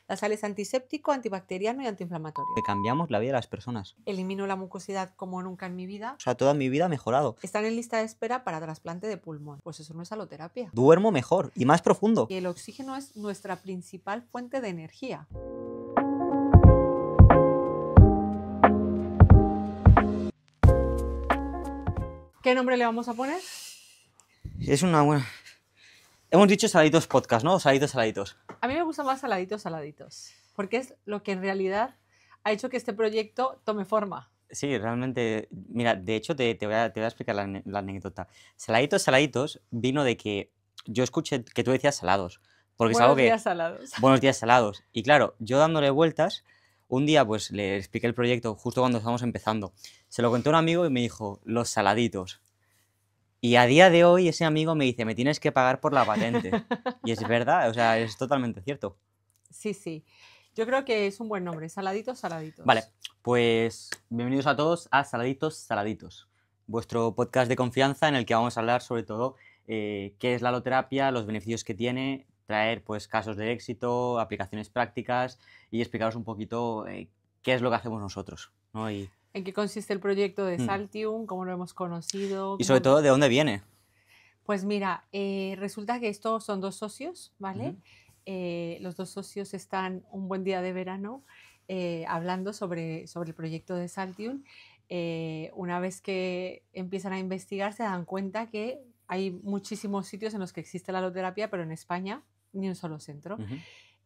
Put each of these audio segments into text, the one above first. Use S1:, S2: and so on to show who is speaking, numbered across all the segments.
S1: La sal es antiséptico, antibacteriano y antiinflamatorio.
S2: Que cambiamos la vida de las personas.
S1: Elimino la mucosidad como nunca en mi vida.
S2: O sea, toda mi vida ha mejorado.
S1: Están en lista de espera para trasplante de pulmón. Pues eso no es aloterapia.
S2: Duermo mejor y más profundo.
S1: Y el oxígeno es nuestra principal fuente de energía. ¿Qué nombre le vamos a poner?
S2: Es una buena... Hemos dicho saladitos podcast, ¿no? Saladitos, saladitos.
S1: A mí me gusta más saladitos, saladitos, porque es lo que en realidad ha hecho que este proyecto tome forma.
S2: Sí, realmente... Mira, de hecho te voy a explicar la anécdota. Saladitos, saladitos vino de que yo escuché que tú decías salados. Porque es algo
S1: Buenos
S2: que...
S1: días, salados.
S2: Buenos días, salados. Y claro, yo dándole vueltas, un día pues le expliqué el proyecto justo cuando estábamos empezando. Se lo conté a un amigo y me dijo, los saladitos. Y a día de hoy ese amigo me dice, me tienes que pagar por la patente. Y es verdad, o sea, es totalmente cierto.
S1: Sí, sí. Yo creo que es un buen nombre, saladitos, saladitos.
S2: Vale, pues bienvenidos a todos a Saladitos, Saladitos, vuestro podcast de confianza en el que vamos a hablar sobre todo qué es la aloterapia, los beneficios que tiene, traer pues casos de éxito, aplicaciones prácticas y explicaros un poquito qué es lo que hacemos nosotros, ¿no?
S1: ¿En qué consiste el proyecto de Saltium? ¿Cómo lo hemos conocido?
S2: Y sobre todo, ¿de dónde viene?
S1: Pues mira, resulta que estos son dos socios, ¿vale? Los dos socios están un buen día de verano hablando sobre el proyecto de Saltium. Una vez que empiezan a investigar se dan cuenta que hay muchísimos sitios en los que existe la aloterapia, pero en España ni un solo centro.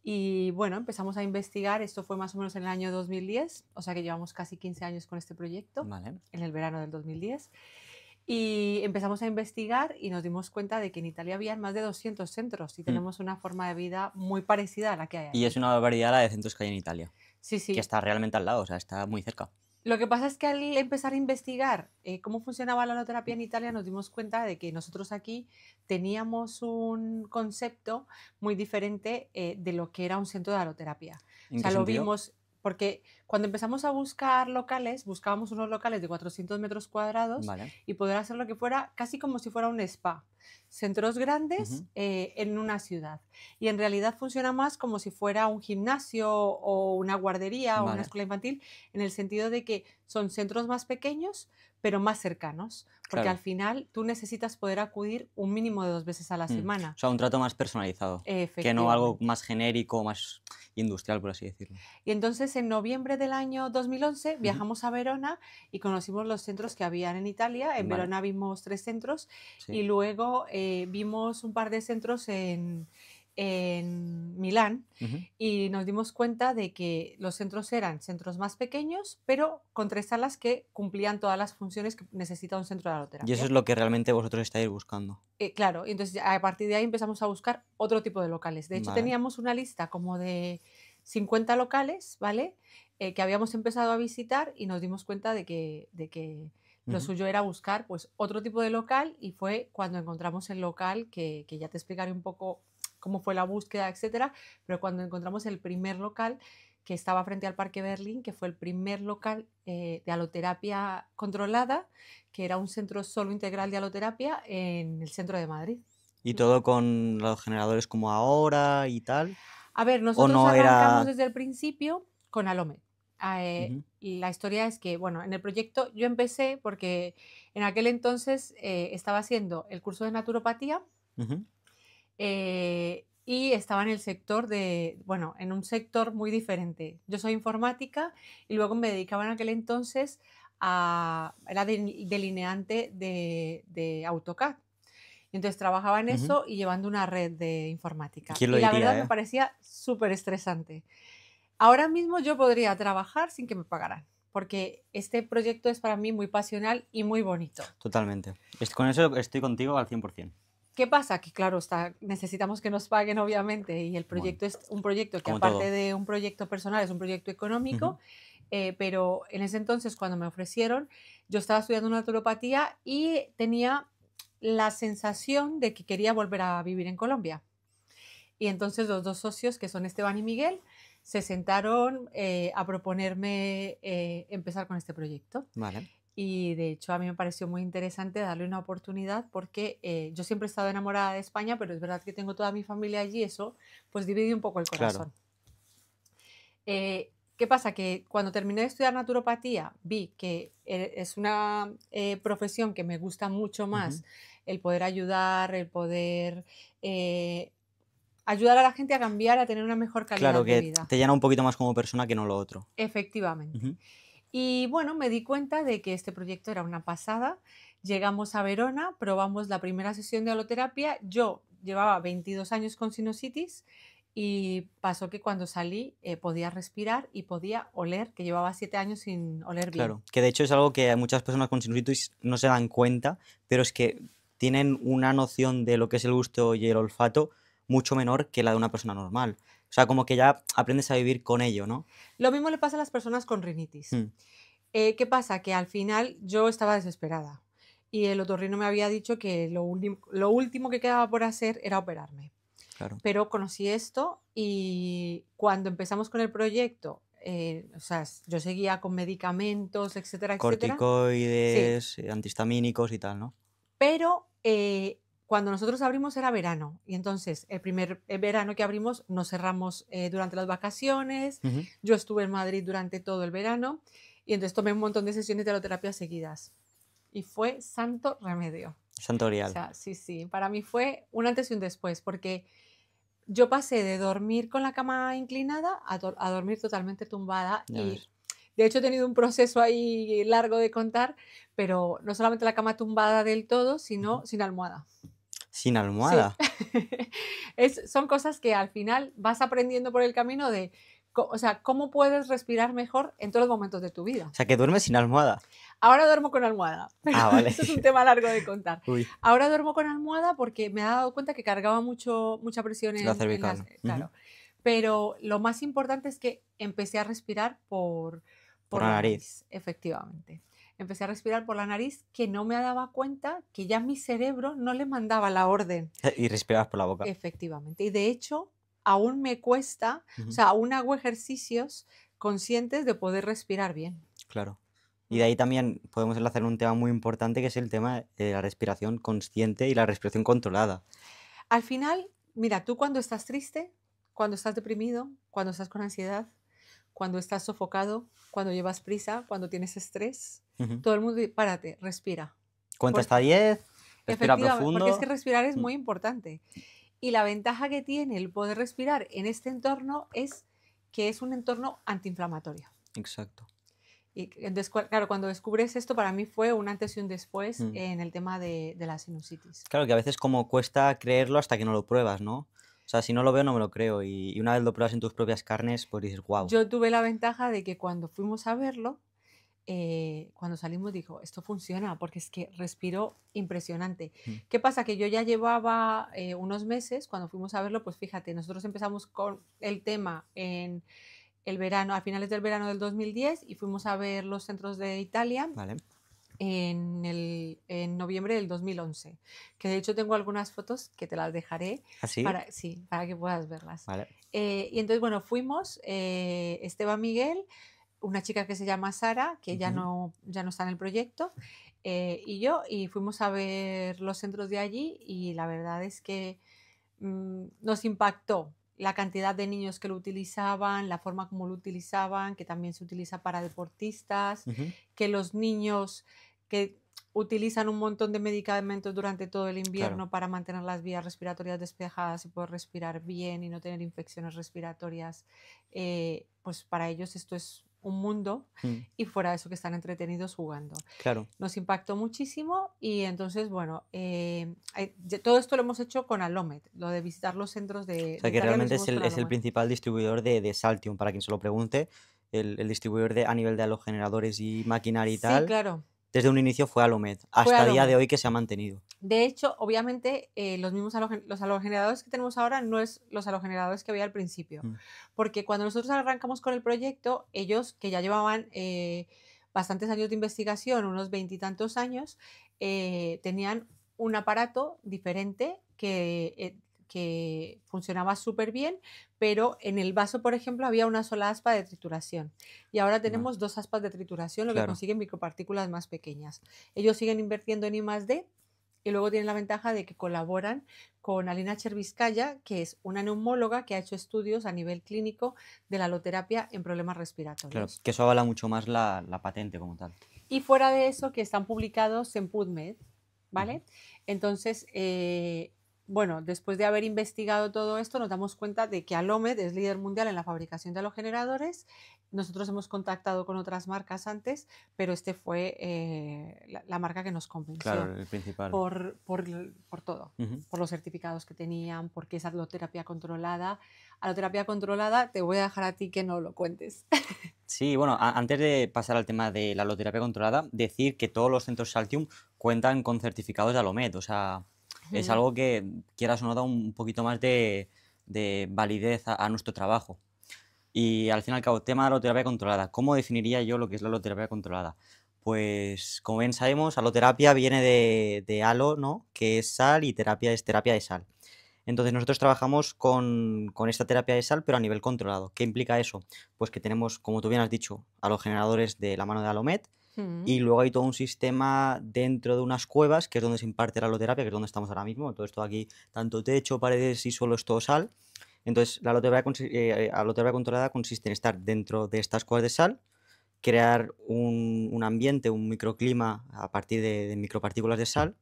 S1: Y bueno, empezamos a investigar, esto fue más o menos en el año 2010, o sea que llevamos casi 15 años con este proyecto,
S2: Vale.
S1: en el verano del 2010. Y empezamos a investigar y nos dimos cuenta de que en Italia había más de 200 centros y tenemos una forma de vida muy parecida a la que hay aquí.
S2: Y es una barbaridad la de centros que hay en Italia,
S1: Sí, sí.
S2: que está realmente al lado, o sea, está muy cerca.
S1: Lo que pasa es que al empezar a investigar cómo funcionaba la aloterapia en Italia nos dimos cuenta de que nosotros aquí teníamos un concepto muy diferente de lo que era un centro de aloterapia.
S2: ¿En
S1: O sea,
S2: qué
S1: lo
S2: sentido?
S1: vimos porque cuando empezamos a buscar locales, buscábamos unos locales de 400 metros cuadrados
S2: Vale.
S1: y poder hacer lo que fuera casi como si fuera un spa. Centros grandes en una ciudad. Y en realidad funciona más como si fuera un gimnasio o una guardería o una escuela infantil, en el sentido de que son centros más pequeños, pero más cercanos. Porque
S2: Claro.
S1: al final tú necesitas poder acudir un mínimo de 2 veces a la semana.
S2: O sea, un trato más personalizado, que no algo más genérico, más industrial, por así decirlo.
S1: Y entonces en noviembre del año 2011 viajamos a Verona y conocimos los centros que habían en Italia. En Verona vimos 3 centros y luego vimos un par de centros en Milán y nos dimos cuenta de que los centros eran centros más pequeños, pero con 3 salas que cumplían todas las funciones que necesita un centro de aloterapia.
S2: Y eso es lo que realmente vosotros estáis buscando.
S1: Claro, y entonces a partir de ahí empezamos a buscar otro tipo de locales. De hecho, teníamos una lista como de 50 locales, ¿vale? Que habíamos empezado a visitar y nos dimos cuenta de que lo suyo era buscar pues, otro tipo de local y fue cuando encontramos el local, que ya te explicaré un poco cómo fue la búsqueda, etcétera, pero cuando encontramos el primer local que estaba frente al Parque Berlín, que fue el primer local de aloterapia controlada, que era un centro solo integral de aloterapia en el centro de Madrid.
S2: ¿Y todo con los generadores como ahora y tal?
S1: A ver,
S2: ¿O
S1: nosotros
S2: no
S1: arrancamos
S2: era...?
S1: desde el principio con Alomed. La historia es que, bueno, en el proyecto yo empecé porque en aquel entonces estaba haciendo el curso de naturopatía y estaba en el sector bueno, en un sector muy diferente. Yo soy informática y luego me dedicaba en aquel entonces era delineante de AutoCAD. Y entonces trabajaba en eso y llevando una red de informática.
S2: ¿Quién lo
S1: Y la
S2: diría,
S1: verdad me parecía súper estresante. Ahora mismo yo podría trabajar sin que me pagaran, porque este proyecto es para mí muy pasional y muy bonito.
S2: Totalmente. Con eso estoy contigo al 100%.
S1: ¿Qué pasa? Que claro, necesitamos que nos paguen obviamente y el proyecto es un proyecto que aparte de un proyecto personal es un proyecto económico, pero en ese entonces cuando me ofrecieron yo estaba estudiando naturopatía y tenía la sensación de que quería volver a vivir en Colombia. Y entonces los dos socios, que son Esteban y Miguel, se sentaron a proponerme empezar con este proyecto.
S2: Vale.
S1: Y de hecho a mí me pareció muy interesante darle una oportunidad porque yo siempre he estado enamorada de España, pero es verdad que tengo toda mi familia allí, eso pues divide un poco el corazón.
S2: Claro.
S1: ¿Qué pasa? Que cuando terminé de estudiar naturopatía vi que es una profesión que me gusta mucho más, el poder ayudar, el poder ayudar a la gente a cambiar, a tener una mejor calidad
S2: Claro,
S1: de
S2: que
S1: vida.
S2: te llena un poquito más como persona que no lo otro.
S1: Efectivamente.
S2: Ujú.
S1: Y bueno, me di cuenta de que este proyecto era una pasada. Llegamos a Verona, probamos la primera sesión de holoterapia. Yo llevaba 22 años con sinusitis y pasó que cuando salí podía respirar y podía oler, que llevaba 7 años sin oler bien.
S2: Claro, que de hecho es algo que muchas personas con sinusitis no se dan cuenta, pero es que tienen una noción de lo que es el gusto y el olfato mucho menor que la de una persona normal. O sea, como que ya aprendes a vivir con ello, ¿no?
S1: Lo mismo le pasa a las personas con rinitis.
S2: Mm,
S1: ¿Qué pasa? Que al final yo estaba desesperada y el otorrino me había dicho que lo último que quedaba por hacer era operarme.
S2: claro.
S1: Pero conocí esto y cuando empezamos con el proyecto, o sea, yo seguía con medicamentos, etcétera, etcétera. Sí,
S2: Corticoides, antihistamínicos y tal, ¿no?
S1: pero cuando nosotros abrimos era verano y entonces el primer verano que abrimos nos cerramos durante las vacaciones.
S2: Ujú.
S1: Yo estuve en Madrid durante todo el verano y entonces tomé un montón de sesiones de aloterapia seguidas y fue santo remedio.
S2: Santo
S1: O
S2: Grial.
S1: sea, sí, sí, para mí fue un antes y un después porque yo pasé de dormir con la cama inclinada a dormir totalmente tumbada
S2: Ya
S1: y
S2: ves.
S1: de hecho he tenido un proceso ahí largo de contar, pero no solamente la cama tumbada del todo,
S2: Ujú.
S1: sino sin almohada.
S2: Sin
S1: Sí,
S2: almohada.
S1: son cosas que al final vas aprendiendo por el camino de, o sea, cómo puedes respirar mejor en todos los momentos de tu vida.
S2: O sea, que duermes sin almohada.
S1: Ahora duermo con almohada, pero
S2: Ah, vale.
S1: eso es un tema largo de contar.
S2: Uy,
S1: Ahora duermo con almohada porque me he dado cuenta que cargaba mucha presión
S2: la
S1: en las...
S2: cervical. Ujú.
S1: Claro, pero lo más importante es que empecé a respirar
S2: Por
S1: por
S2: la
S1: la
S2: nariz.
S1: nariz, efectivamente. Empecé a respirar por la nariz que no me daba cuenta que ya mi cerebro no le mandaba la orden.
S2: Y respirabas por la boca.
S1: Efectivamente. Y de hecho, aún me cuesta, o
S2: Ujú.
S1: sea, aún hago ejercicios conscientes de poder respirar bien.
S2: Claro. Y
S1: Mm.
S2: de ahí también podemos enlazar un tema muy importante que es el tema de la respiración consciente y la respiración controlada.
S1: Al final, mira, tú cuando estás triste, cuando estás deprimido, cuando estás con ansiedad, cuando estás sofocado, cuando llevas prisa, cuando tienes estrés,
S2: Ujú.
S1: todo el mundo dice, párate, respira.
S2: Cuenta hasta
S1: Porque,
S2: 10, respira
S1: efectivamente, porque es que
S2: profundo.
S1: respirar es
S2: Mm,
S1: muy importante. Y la ventaja que tiene el poder respirar en este entorno es que es un entorno antiinflamatorio.
S2: exacto.
S1: Y entonces, claro, cuando descubres esto, para mí fue un antes y un después
S2: Mm.
S1: en el tema de la sinusitis.
S2: Claro que a veces como cuesta creerlo hasta que no lo pruebas, ¿no? O sea, si no lo veo no me lo creo y una vez lo pruebas en tus propias carnes, pues dices, wow.
S1: Yo tuve la ventaja de que cuando fuimos a verlo, cuando salimos dijo, esto funciona porque es que respiró impresionante. ¿Qué pasa? Que yo ya llevaba unos meses, cuando fuimos a verlo, pues fíjate, nosotros empezamos con el tema en el verano, a finales del verano del 2010 y fuimos a ver los centros de Italia
S2: Vale.
S1: en noviembre del 2011, que de hecho tengo algunas fotos que te las dejaré
S2: ¿Así?
S1: sí, para que puedas verlas.
S2: Vale.
S1: Y entonces, bueno, fuimos, Esteban Miguel, una chica que se llama Sara, que ya
S2: Ujú.
S1: ya no está en el proyecto, y yo, y fuimos a ver los centros de allí y la verdad es que nos impactó la cantidad de niños que lo utilizaban, la forma como lo utilizaban, que también se utiliza para deportistas,
S2: Ujú.
S1: que los niños que utilizan un montón de medicamentos durante todo el
S2: Claro.
S1: invierno para mantener las vías respiratorias despejadas y poder respirar bien y no tener infecciones respiratorias, pues para ellos esto es un mundo
S2: Mm,
S1: y fuera de eso que están entretenidos jugando.
S2: claro.
S1: Nos impactó muchísimo y entonces, bueno, todo esto lo hemos hecho con Alomed, lo de visitar los centros
S2: O
S1: de
S2: sea que
S1: Italia lo
S2: realmente
S1: hicimos con
S2: es el
S1: Alomed.
S2: principal distribuidor de Saltium, para quien se lo pregunte. El distribuidor a nivel de halogeneradores y maquinaria y
S1: Sí,
S2: tal,
S1: claro,
S2: desde un inicio fue Alomed,
S1: fue
S2: hasta día de
S1: Alomed.
S2: hoy que se ha mantenido.
S1: De hecho, obviamente, los mismos los halogeneradores que tenemos ahora no es los halogeneradores que había al principio,
S2: Mm,
S1: porque cuando nosotros arrancamos con el proyecto, ellos que ya llevaban bastantes años de investigación, unos veintitantos años, tenían un aparato diferente que funcionaba súper bien, pero en el vaso, por ejemplo, había una sola aspa de trituración y ahora
S2: vale.
S1: tenemos dos aspas de trituración, lo que
S2: Claro.
S1: consigue micropartículas más pequeñas. Ellos siguen invirtiendo en I+D Y luego tienen la ventaja de que colaboran con Alina Cherviskaya, que es una neumóloga que ha hecho estudios a nivel clínico de la aloterapia en problemas
S2: Claro,
S1: respiratorios.
S2: que eso avala mucho más la patente como tal.
S1: Y fuera de eso, que están publicados en PubMed, ¿vale?
S2: Ujú.
S1: Entonces, bueno, después de haber investigado todo esto, nos damos cuenta de que Alomed es líder mundial en la fabricación de halogeneradores. Nosotros hemos contactado con otras marcas antes, pero este fue la marca que nos convenció
S2: Claro, el principal.
S1: por todo,
S2: Ujú.
S1: por los certificados que tenían, porque es aloterapia controlada. Aloterapia controlada, te voy a dejar a ti que no lo cuentes.
S2: Sí, bueno, antes de pasar al tema de la aloterapia controlada, decir que todos los centros Saltium cuentan con certificados de Alomed, o sea, es algo que, quieras o no, da un poquito más de validez a nuestro trabajo. Y al fin y al cabo, tema de aloterapia controlada. ¿Cómo definiría yo lo que es la aloterapia controlada? Pues, como bien sabemos, aloterapia viene de alo, ¿no? Que es sal, y terapia es terapia de sal. Entonces nosotros trabajamos con esta terapia de sal, pero a nivel controlado. ¿Qué implica eso? Pues que tenemos, como tú bien has dicho, a los generadores de la mano de Alomed, y luego hay todo un sistema dentro de unas cuevas, que es donde se imparte la aloterapia, que es donde estamos ahora mismo. Todo esto aquí, tanto techo, paredes y suelo, es todo sal. Entonces, la aloterapia controlada consiste en estar dentro de estas cuevas de sal, crear un ambiente, un microclima a partir de micropartículas de sal,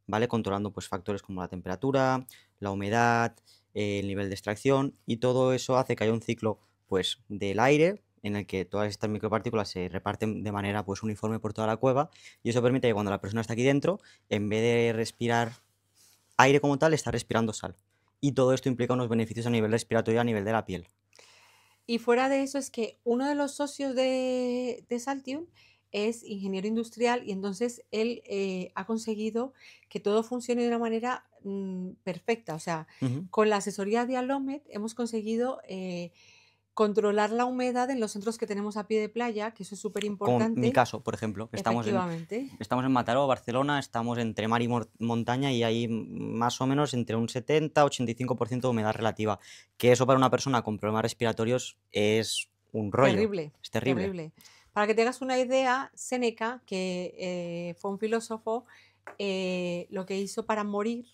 S2: ¿vale? Controlando pues factores como la temperatura, la humedad, el nivel de extracción, y todo eso hace que haya un ciclo pues del aire en el que todas estas micropartículas se reparten de manera pues uniforme por toda la cueva, y eso permite que cuando la persona está aquí dentro, en vez de respirar aire como tal, está respirando sal. Y todo esto implica unos beneficios a nivel respiratorio, a nivel de la piel.
S1: Y fuera de eso es que uno de los socios de Saltium es ingeniero industrial y entonces él ha conseguido que todo funcione de una manera perfecta. O sea,
S2: Ujú.
S1: con la asesoría de Alomet hemos conseguido controlar la humedad en los centros que tenemos a pie de playa, que eso es súper
S2: Como mi
S1: importante,
S2: caso, por ejemplo, que
S1: efectivamente.
S2: estamos en Mataró, Barcelona, estamos entre mar y montaña, y hay más o menos entre un 70-85% de humedad relativa, que eso para una persona con problemas respiratorios es un rollo,
S1: Terrible,
S2: es terrible.
S1: terrible. Para que te hagas una idea, Séneca, que fue un filósofo, lo que hizo para morir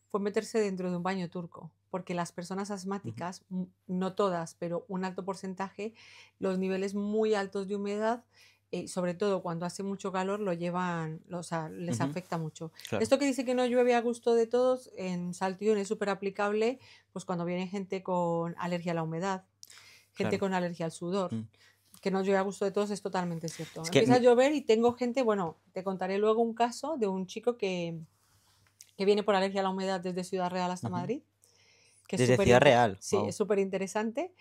S1: fue meterse dentro de un baño turco, porque las personas
S2: Ujú,
S1: asmáticas, no todas, pero un alto porcentaje, los niveles muy altos de humedad, sobre todo cuando hace mucho calor, lo llevan, o sea, les
S2: ujú,
S1: afecta mucho.
S2: claro,
S1: Esto que dice que no llueve a gusto de todos, en Saltión es súper aplicable, pues cuando viene gente con alergia a la humedad, gente
S2: claro.
S1: con alergia al sudor,
S2: Mm.
S1: que no llueve a gusto de todos es totalmente cierto.
S2: Es que
S1: Empieza a llover y tengo gente, bueno, te contaré luego un caso de un chico que viene por alergia a la humedad desde Ciudad Real hasta
S2: ujú.
S1: Madrid, que es
S2: Desde Ciudad Real,
S1: sí,
S2: wow,
S1: es súper interesante.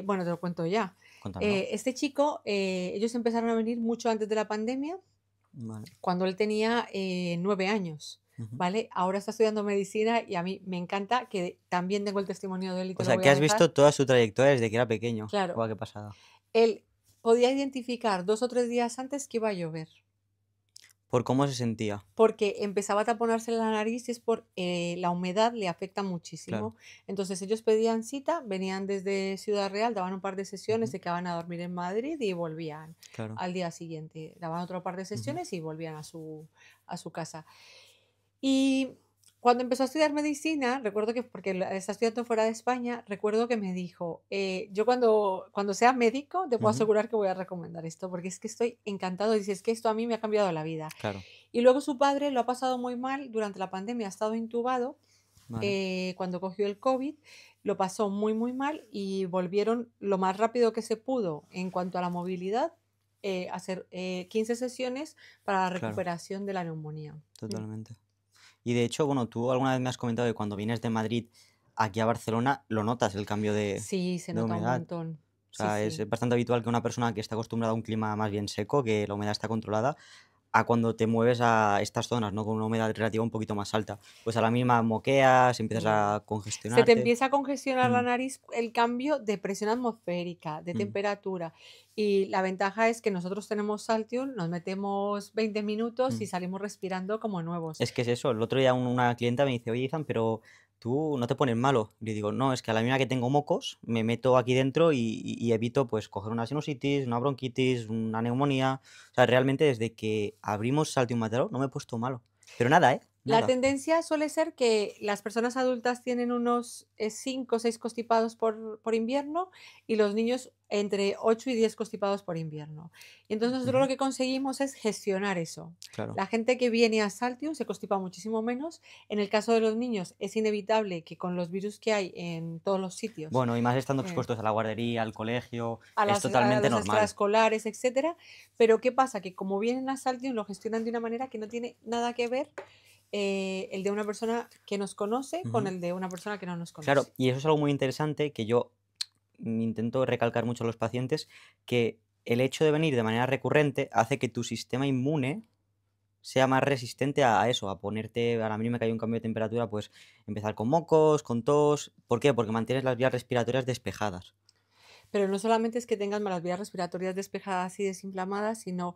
S1: Bueno, te lo cuento ya.
S2: cuéntamelo.
S1: Este chico, ellos empezaron a venir mucho antes de la pandemia,
S2: Vale.
S1: cuando él tenía 9 años.
S2: Ujú.
S1: ¿Vale? Ahora está estudiando medicina y a mí me encanta que también tengo el testimonio de él y
S2: O
S1: te lo
S2: sea,
S1: voy
S2: que
S1: a
S2: has
S1: dejar.
S2: visto toda su trayectoria desde que era pequeño.
S1: Claro,
S2: Guau, qué pasada.
S1: él podía identificar 2 o 3 días antes que iba a llover,
S2: Por cómo se sentía,
S1: porque empezaba a taponarse la nariz y es por la humedad le afecta
S2: claro.
S1: muchísimo. Entonces ellos pedían cita, venían desde Ciudad Real, daban un par de sesiones,
S2: Ujú,
S1: se quedaban a dormir en Madrid y volvían
S2: claro.
S1: al día siguiente. Daban otro par de
S2: Ujú,
S1: sesiones y volvían a su casa. Y cuando empezó a estudiar medicina, recuerdo que, porque está estudiando fuera de España, recuerdo que me dijo, yo cuando sea médico te puedo
S2: ujú,
S1: asegurar que voy a recomendar esto, porque es que estoy encantado, dice, es que esto a mí me ha cambiado la vida.
S2: claro,
S1: Y luego su padre lo ha pasado muy mal durante la pandemia, ha estado intubado,
S2: vale.
S1: cuando cogió el COVID, lo pasó muy, muy mal y volvieron lo más rápido que se pudo en cuanto a la movilidad, a hacer 15 sesiones para la
S2: Claro,
S1: recuperación de la neumonía. Mm.
S2: totalmente. Y de hecho, bueno, tú alguna vez me has comentado que cuando vienes de Madrid aquí a Barcelona lo notas el cambio
S1: Sí, se
S2: de
S1: nota un
S2: humedad.
S1: montón.
S2: O
S1: Sí,
S2: sea,
S1: sí.
S2: es bastante habitual que una persona que está acostumbrada a un clima más bien seco, que la humedad está controlada, a cuando te mueves a estas zonas, ¿no? Con una humedad relativa un poquito más alta. Pues a la misma moqueas, empiezas
S1: Mm.
S2: a
S1: Se te
S2: congestionarte.
S1: empieza a congestionar la
S2: Mm,
S1: nariz, el cambio de presión atmosférica, de
S2: mm,
S1: temperatura. Y la ventaja es que nosotros tenemos Saltium, nos metemos 20 minutos y
S2: mm.
S1: salimos respirando como nuevos.
S2: Es que es eso. El otro día una clienta me dice, oye, Izan, pero tú no te pones malo. Y yo digo, no, es que a la mínima que tengo mocos, me meto aquí dentro y evito pues coger una sinusitis, una bronquitis, una neumonía. O sea, realmente desde que abrimos Saltium Mataró no me he puesto malo. Pero nada, ¿eh?
S1: La
S2: Nada.
S1: tendencia suele ser que las personas adultas tienen unos 5 o 6 constipados por invierno y los niños entre 8 y 10 constipados por invierno. Y entonces nosotros lo
S2: Ujú,
S1: que conseguimos es gestionar eso.
S2: claro.
S1: La gente que viene a Saltium se constipa muchísimo menos. En el caso de los niños es inevitable que con los virus que hay en todos los sitios,
S2: Bueno, y más estando
S1: eh,
S2: expuestos a la guardería, al colegio,
S1: a
S2: es
S1: a
S2: totalmente
S1: los
S2: normal.
S1: extraescolares, etcétera. Pero ¿qué pasa? Que como vienen a Saltium lo gestionan de una manera que no tiene nada que ver el de una persona que nos conoce con
S2: Ujú.
S1: el de una persona que no nos
S2: Claro,
S1: conoce.
S2: y eso es algo muy interesante que yo intento recalcar mucho a los pacientes, que el hecho de venir de manera recurrente hace que tu sistema inmune sea más resistente a eso, a ponerte, ahora a mí me cae un cambio de temperatura, pues empezar con mocos, con tos. ¿Por qué? Porque mantienes las vías respiratorias despejadas.
S1: Pero no solamente es que tengas las vías respiratorias despejadas y desinflamadas, sino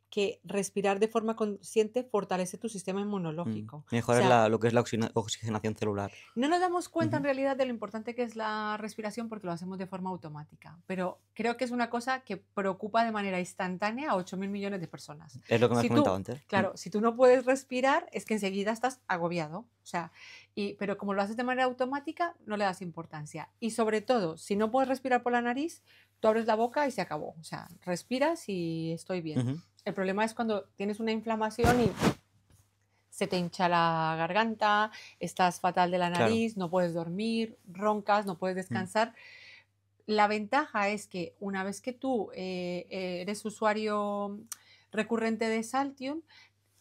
S1: que respirar de forma consciente fortalece tu sistema inmunológico. O
S2: Mejoras
S1: sea,
S2: lo que es la oxigenación celular.
S1: no nos damos cuenta en
S2: Ujú.
S1: realidad de lo importante que es la respiración porque lo hacemos de forma automática, pero creo que es una cosa que preocupa de manera instantánea a 8.000 millones de personas.
S2: Es lo que me has
S1: Si
S2: comentado
S1: tú,
S2: antes.
S1: claro, si tú no puedes respirar, es que enseguida estás agobiado. O sea, pero como lo haces de manera automática, no le das importancia. Y sobre todo, si no puedes respirar por la nariz, tú abres la boca y se acabó. O sea, respiras y estoy bien.
S2: Ujú,
S1: El problema es cuando tienes una inflamación y se te hincha la garganta, estás fatal de la
S2: claro.
S1: nariz, no puedes dormir, roncas, no puedes
S2: Mm,
S1: descansar. La ventaja es que una vez que tú eres usuario recurrente de Saltium,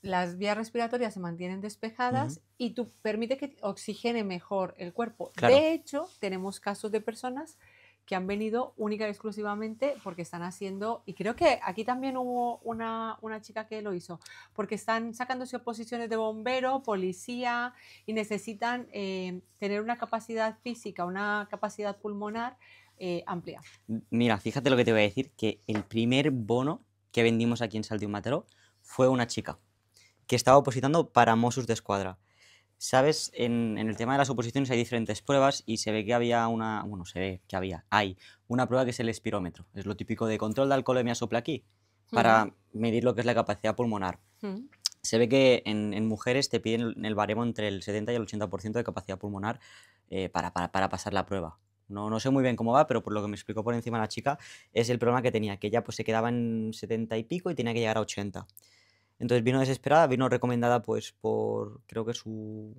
S1: las vías respiratorias se mantienen
S2: ujú,
S1: despejadas y tú permite que oxigene mejor el cuerpo.
S2: claro.
S1: De hecho, tenemos casos de personas que han venido única y exclusivamente porque están haciendo, y creo que aquí también hubo una chica que lo hizo, porque están sacándose oposiciones de bombero, policía y necesitan tener una capacidad física, una capacidad pulmonar amplia.
S2: Mira, fíjate lo que te voy a decir, que el primer bono que vendimos aquí en Saltium Mataró fue una chica que estaba opositando para Mossos d'Esquadra. ¿Sabes? En el tema de las oposiciones hay diferentes pruebas y se ve que había una, bueno, se ve que hay una prueba que es el espirómetro. Es lo típico de control de alcoholemia sopla aquí,
S1: Ujú,
S2: para medir lo que es la capacidad pulmonar.
S1: ujú.
S2: Se ve que en mujeres te piden el baremo entre el 70 y el 80% de capacidad pulmonar para pasar la prueba. No sé muy bien cómo va, pero por lo que me explicó por encima la chica, es el problema que tenía, que ella pues se quedaba en 70 y pico y tenía que llegar a 80. Entonces vino desesperada, vino recomendada pues por, creo que su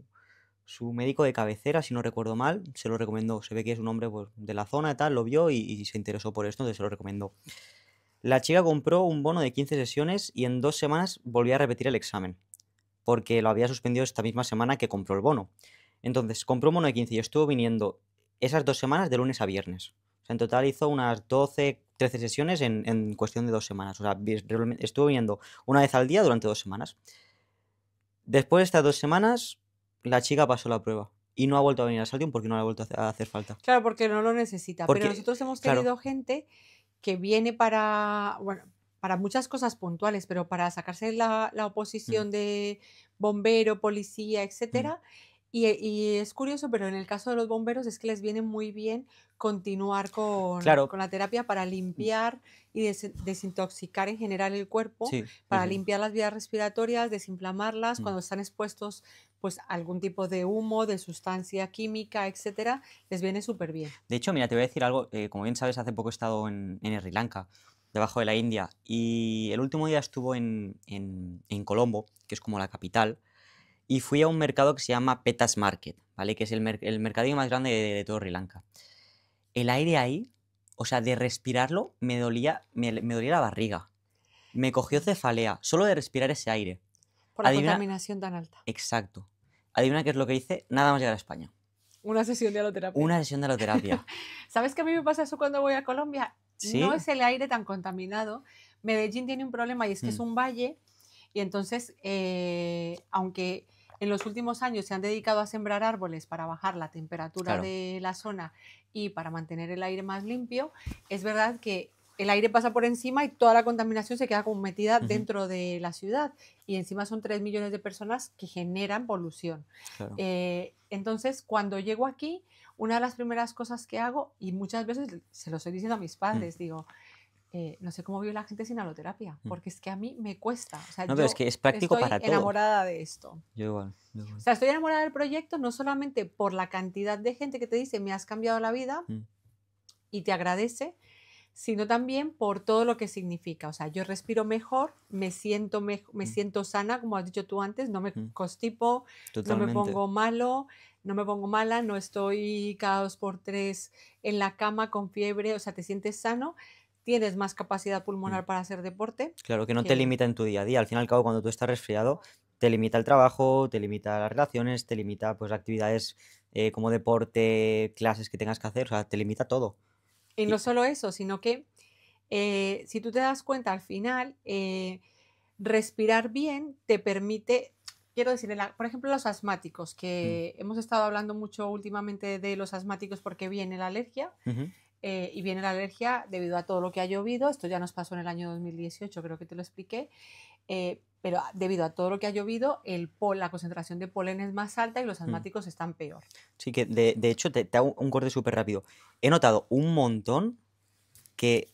S2: médico de cabecera, si no recuerdo mal, se lo recomendó. Se ve que es un hombre pues, de la zona y tal, lo vio y se interesó por esto, entonces se lo recomendó. La chica compró un bono de 15 sesiones y en 2 semanas volvió a repetir el examen, porque lo había suspendido esta misma semana que compró el bono. Entonces, compró un bono de 15 y estuvo viniendo esas 2 semanas de lunes a viernes. O sea, en total hizo unas 12, 13 sesiones en cuestión de 2 semanas. O sea, estuvo viniendo una vez al día durante 2 semanas. Después de estas 2 semanas, la chica pasó la prueba y no ha vuelto a venir a Saltium porque no le ha vuelto a hacer falta.
S1: Claro, porque no lo necesita, pero
S2: Porque,
S1: nosotros hemos
S2: claro,
S1: tenido gente que viene para, bueno, para muchas cosas puntuales, pero para sacarse la
S2: mm,
S1: oposición de bombero, policía,
S2: mm,
S1: etcétera. Y es curioso, pero en el caso de los bomberos es que les viene muy bien continuar
S2: claro,
S1: con la terapia para
S2: mm,
S1: limpiar y desintoxicar en general el cuerpo,
S2: sí, sí,
S1: para
S2: sí.
S1: limpiar las vías respiratorias, desinflamarlas
S2: Mm.
S1: cuando están expuestos pues, a algún tipo de humo, de sustancia química, etcétera, les viene súper bien.
S2: De hecho, mira, te voy a decir algo. Como bien sabes, hace poco he estado en Sri Lanka, debajo de la India, y el último día estuvo en Colombo, que es como la capital, y fui a un mercado que se llama Petas Market, ¿vale? Que es el mercadillo más grande de todo Sri Lanka. El aire ahí, o sea, de respirarlo, me dolía la barriga. Me cogió
S1: Sí,
S2: cefalea, solo de respirar ese aire.
S1: por la
S2: Adivina,
S1: contaminación tan alta.
S2: exacto. Adivina qué es lo que hice nada más llegar a España.
S1: Una sesión de aloterapia.
S2: Una sesión de aloterapia.
S1: ¿Sabes qué a mí me pasa eso cuando voy a Colombia? No
S2: ¿Sí?
S1: es el aire tan contaminado. Medellín tiene un problema y es que es
S2: Mm,
S1: un valle y entonces, aunque en los últimos años se han dedicado a sembrar árboles para bajar la temperatura
S2: claro.
S1: de la zona y para mantener el aire más limpio, es verdad que el aire pasa por encima y toda la contaminación se queda como metida
S2: Ujú,
S1: dentro de la ciudad y encima son 3 millones de personas que generan polución.
S2: claro.
S1: Entonces, cuando llego aquí, una de las primeras cosas que hago, y muchas veces se lo estoy diciendo a mis
S2: Mm,
S1: padres, digo, no sé cómo vive la gente sin aloterapia, porque es que a mí me cuesta. O sea,
S2: No, pero es que es práctico
S1: estoy
S2: para todo.
S1: enamorada de esto.
S2: Yo igual.
S1: O sea, estoy enamorada del proyecto no solamente por la cantidad de gente que te dice me has cambiado la vida y te agradece, sino también por todo lo que significa. O sea, yo respiro mejor, me siento sana, como has dicho tú antes, no me constipo,
S2: Totalmente.
S1: no me pongo mala, no estoy cada 2 por 3 en la cama con fiebre, o sea, te sientes sano, tienes más capacidad pulmonar para hacer deporte.
S2: Claro, que no te limita en tu día a día. Al fin y al cabo, cuando tú estás resfriado, te limita el trabajo, te limita las relaciones, te limita pues actividades como deporte, clases que tengas que hacer, o sea, te limita todo.
S1: Y no solo eso, sino que si tú te das cuenta al final, respirar bien te permite, quiero decir, por ejemplo, los asmáticos, que hemos estado hablando mucho últimamente de los asmáticos porque viene la alergia. Y viene la alergia debido a todo lo que ha llovido. Esto ya nos pasó en el año 2018, creo que te lo expliqué. Pero debido a todo lo que ha llovido, la concentración de polen es más alta y los asmáticos están peor.
S2: Sí, que de hecho te hago un corte súper rápido. He notado un montón que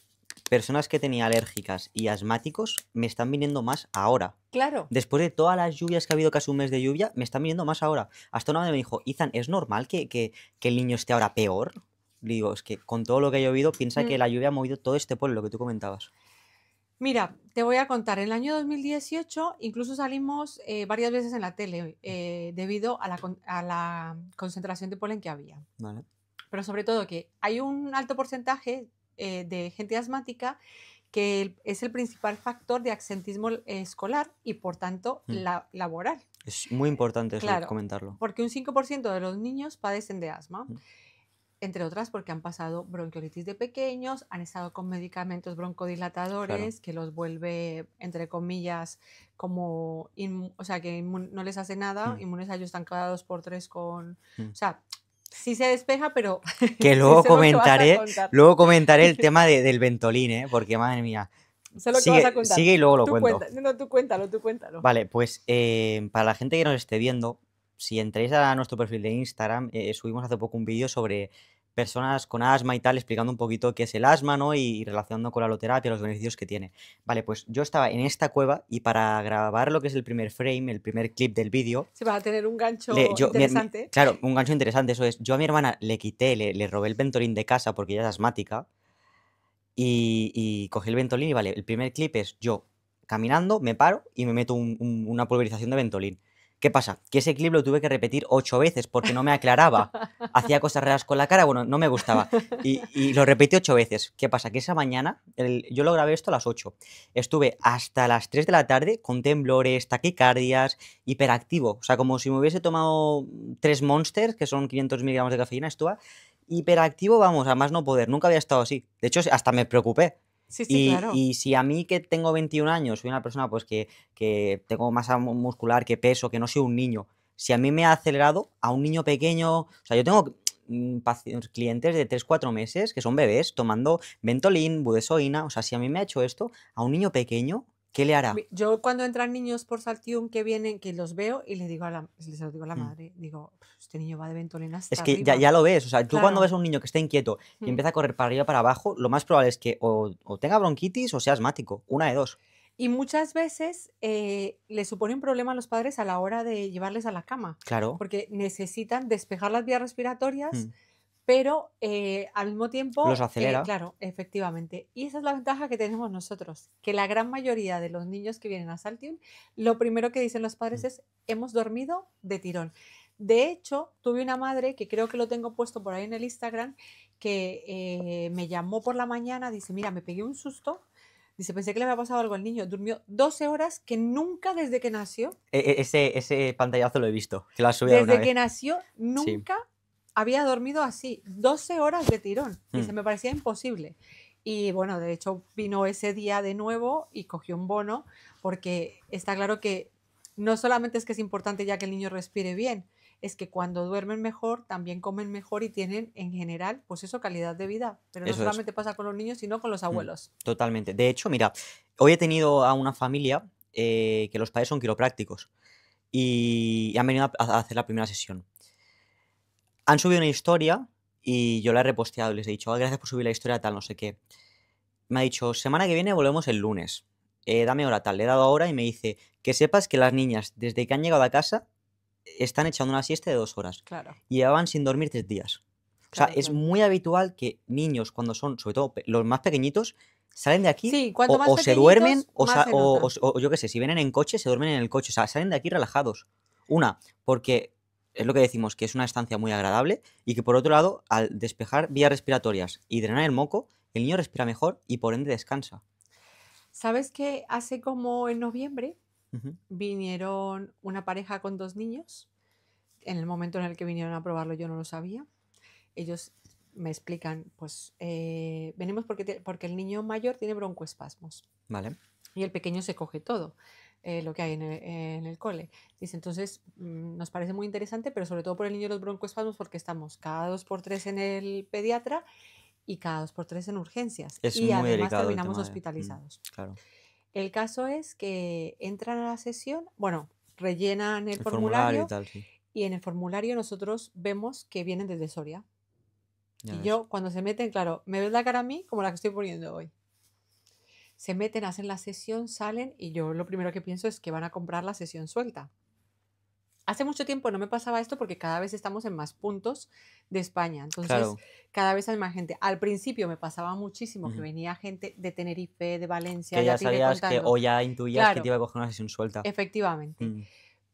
S2: personas que tenía alérgicas y asmáticos me están viniendo más ahora.
S1: Claro.
S2: Después de todas las lluvias que ha habido, casi un mes de lluvia, me están viniendo más ahora. Hasta una vez me dijo, Izan, ¿es normal que el niño esté ahora peor? Le digo, es que con todo lo que ha llovido, piensa que la lluvia ha movido todo este polen, lo que tú comentabas.
S1: Mira, te voy a contar, en el año 2018 incluso salimos varias veces en la tele debido a la concentración de polen que había.
S2: Vale.
S1: Pero sobre todo que hay un alto porcentaje de gente asmática que es el principal factor de absentismo escolar y por tanto laboral.
S2: Es muy importante eso,
S1: Claro,
S2: comentarlo.
S1: porque un 5% de los niños padecen de asma. Entre otras porque han pasado bronquiolitis de pequeños, han estado con medicamentos broncodilatadores que los vuelve, entre comillas, como, o sea, que no les hace nada, inmunes a ellos están cada 2 por 3 con... O sea, sí se despeja, pero...
S2: Que luego comentaré el tema del Ventolin, porque madre mía.
S1: Sé lo que vas a contar.
S2: Sigue y luego lo cuento.
S1: Tú cuéntalo.
S2: Vale, pues para la gente que nos esté viendo, si entráis a nuestro perfil de Instagram, subimos hace poco un vídeo sobre personas con asma y tal, explicando un poquito qué es el asma, ¿no? Y relacionando con la aloterapia, los beneficios que tiene. Vale, pues yo estaba en esta cueva y para grabar lo que es el primer frame, el primer clip del vídeo...
S1: Se va a tener un gancho interesante.
S2: Claro, un gancho interesante, eso es. Yo a mi hermana le robé el Ventolin de casa porque ella es asmática y cogí el Ventolin y vale, el primer clip es yo caminando, me paro y me meto una pulverización de Ventolin. ¿Qué pasa? Que ese clip lo tuve que repetir 8 veces porque no me aclaraba. Hacía cosas raras con la cara, bueno, no me gustaba. Y lo repetí 8 veces. ¿Qué pasa? Que esa mañana, yo lo grabé esto a las 8. Estuve hasta las 3 de la tarde con temblores, taquicardias, hiperactivo. O sea, como si me hubiese tomado 3 Monsters, que son 500 miligramos de cafeína, estuve hiperactivo, vamos, a más no poder. Nunca había estado así. De hecho, hasta me preocupé.
S1: Sí, claro.
S2: Y si a mí que tengo 21 años, soy una persona pues que tengo masa muscular, que peso, que no soy un niño, si a mí me ha acelerado, a un niño pequeño, o sea, yo tengo clientes de 3-4 meses que son bebés tomando Ventolin, budesonida, o sea, si a mí me ha hecho esto, a un niño pequeño, ¿qué le hará?
S1: Yo cuando entran niños por Saltium que vienen, que los veo y les digo a la madre, digo, este niño va de Ventolin hasta
S2: Es que
S1: arriba.
S2: ya lo ves, o sea, tú
S1: Claro.
S2: cuando ves a un niño que está inquieto y empieza a correr para arriba para abajo, lo más probable es que o tenga bronquitis o sea asmático, una de dos.
S1: Y muchas veces le supone un problema a los padres a la hora de llevarles a la cama.
S2: Claro.
S1: Porque necesitan despejar las vías respiratorias, pero al mismo tiempo...
S2: Los acelera.
S1: Claro, efectivamente. Y esa es la ventaja que tenemos nosotros, que la gran mayoría de los niños que vienen a Saltium, lo primero que dicen los padres es, hemos dormido de tirón. De hecho, tuve una madre, que creo que lo tengo puesto por ahí en el Instagram, que me llamó por la mañana, dice, mira, me pegué un susto. Dice, pensé que le había pasado algo al niño. Durmió 12 horas que nunca desde que nació...
S2: Ese pantallazo lo he visto, que lo has subido
S1: Desde que nació, nunca había dormido así. 12 horas de tirón. Dice, me parecía imposible. Y bueno, de hecho vino ese día de nuevo y cogió un bono, porque está claro que no solamente es que es importante ya que el niño respire bien, es que cuando duermen mejor, también comen mejor y tienen en general, pues eso, calidad de vida. Pero no solamente pasa con los niños, sino con los abuelos.
S2: Totalmente. De hecho, mira, hoy he tenido a una familia que los padres son quiroprácticos y han venido a hacer la primera sesión. Han subido una historia y yo la he reposteado y les he dicho, gracias por subir la historia, tal, no sé qué. me ha dicho, semana que viene volvemos el lunes. Dame hora tal. Le he dado hora y me dice, que sepas que las niñas, desde que han llegado a casa, están echando una siesta de 2 horas.
S1: Claro,
S2: Y llevaban sin dormir 3 días. O sea,
S1: claro,
S2: es
S1: claro.
S2: muy habitual que niños, cuando son, sobre todo los más pequeñitos, salen de aquí
S1: Sí, cuanto más
S2: o se duermen
S1: pequeñitos, más se nota.
S2: o yo qué sé, si vienen en coche, se duermen en el coche. O sea, salen de aquí relajados. Una, porque es lo que decimos, que es una estancia muy agradable y que por otro lado, al despejar vías respiratorias y drenar el moco, el niño respira mejor y por ende descansa.
S1: ¿Sabes que hace como en noviembre
S2: Ujú.
S1: vinieron una pareja con 2 niños? En el momento en el que vinieron a probarlo yo no lo sabía. Ellos me explican, pues venimos porque el niño mayor tiene broncoespasmos
S2: Vale.
S1: y el pequeño se coge todo lo que hay en el cole. Dice, entonces nos parece muy interesante, pero sobre todo por el niño de los broncoespasmos porque estamos cada 2 por 3 en el pediatra y cada 2 por 3 en urgencias
S2: Es
S1: y
S2: muy
S1: además
S2: delicado el
S1: terminamos
S2: tema de...
S1: hospitalizados.
S2: claro.
S1: El caso es que entran a la sesión, bueno, rellenan el
S2: El formulario y
S1: formulario
S2: tal, sí.
S1: y en el formulario nosotros vemos que vienen desde Soria.
S2: Ya
S1: Y
S2: ves.
S1: yo, cuando se meten, claro, me ves la cara a mí como la que estoy poniendo hoy. Se meten, hacen la sesión, salen y yo lo primero que pienso es que van a comprar la sesión suelta. Hace mucho tiempo no me pasaba esto porque cada vez estamos en más puntos de España. Entonces,
S2: Claro.
S1: cada vez hay más gente. Al principio me pasaba muchísimo que
S2: Ujú.
S1: venía gente de Tenerife, de Valencia,
S2: Que
S1: ya
S2: ya
S1: te iré
S2: sabías que,
S1: contando.
S2: o ya intuías que te
S1: Claro,
S2: iba a coger una sesión suelta.
S1: efectivamente.
S2: Mm.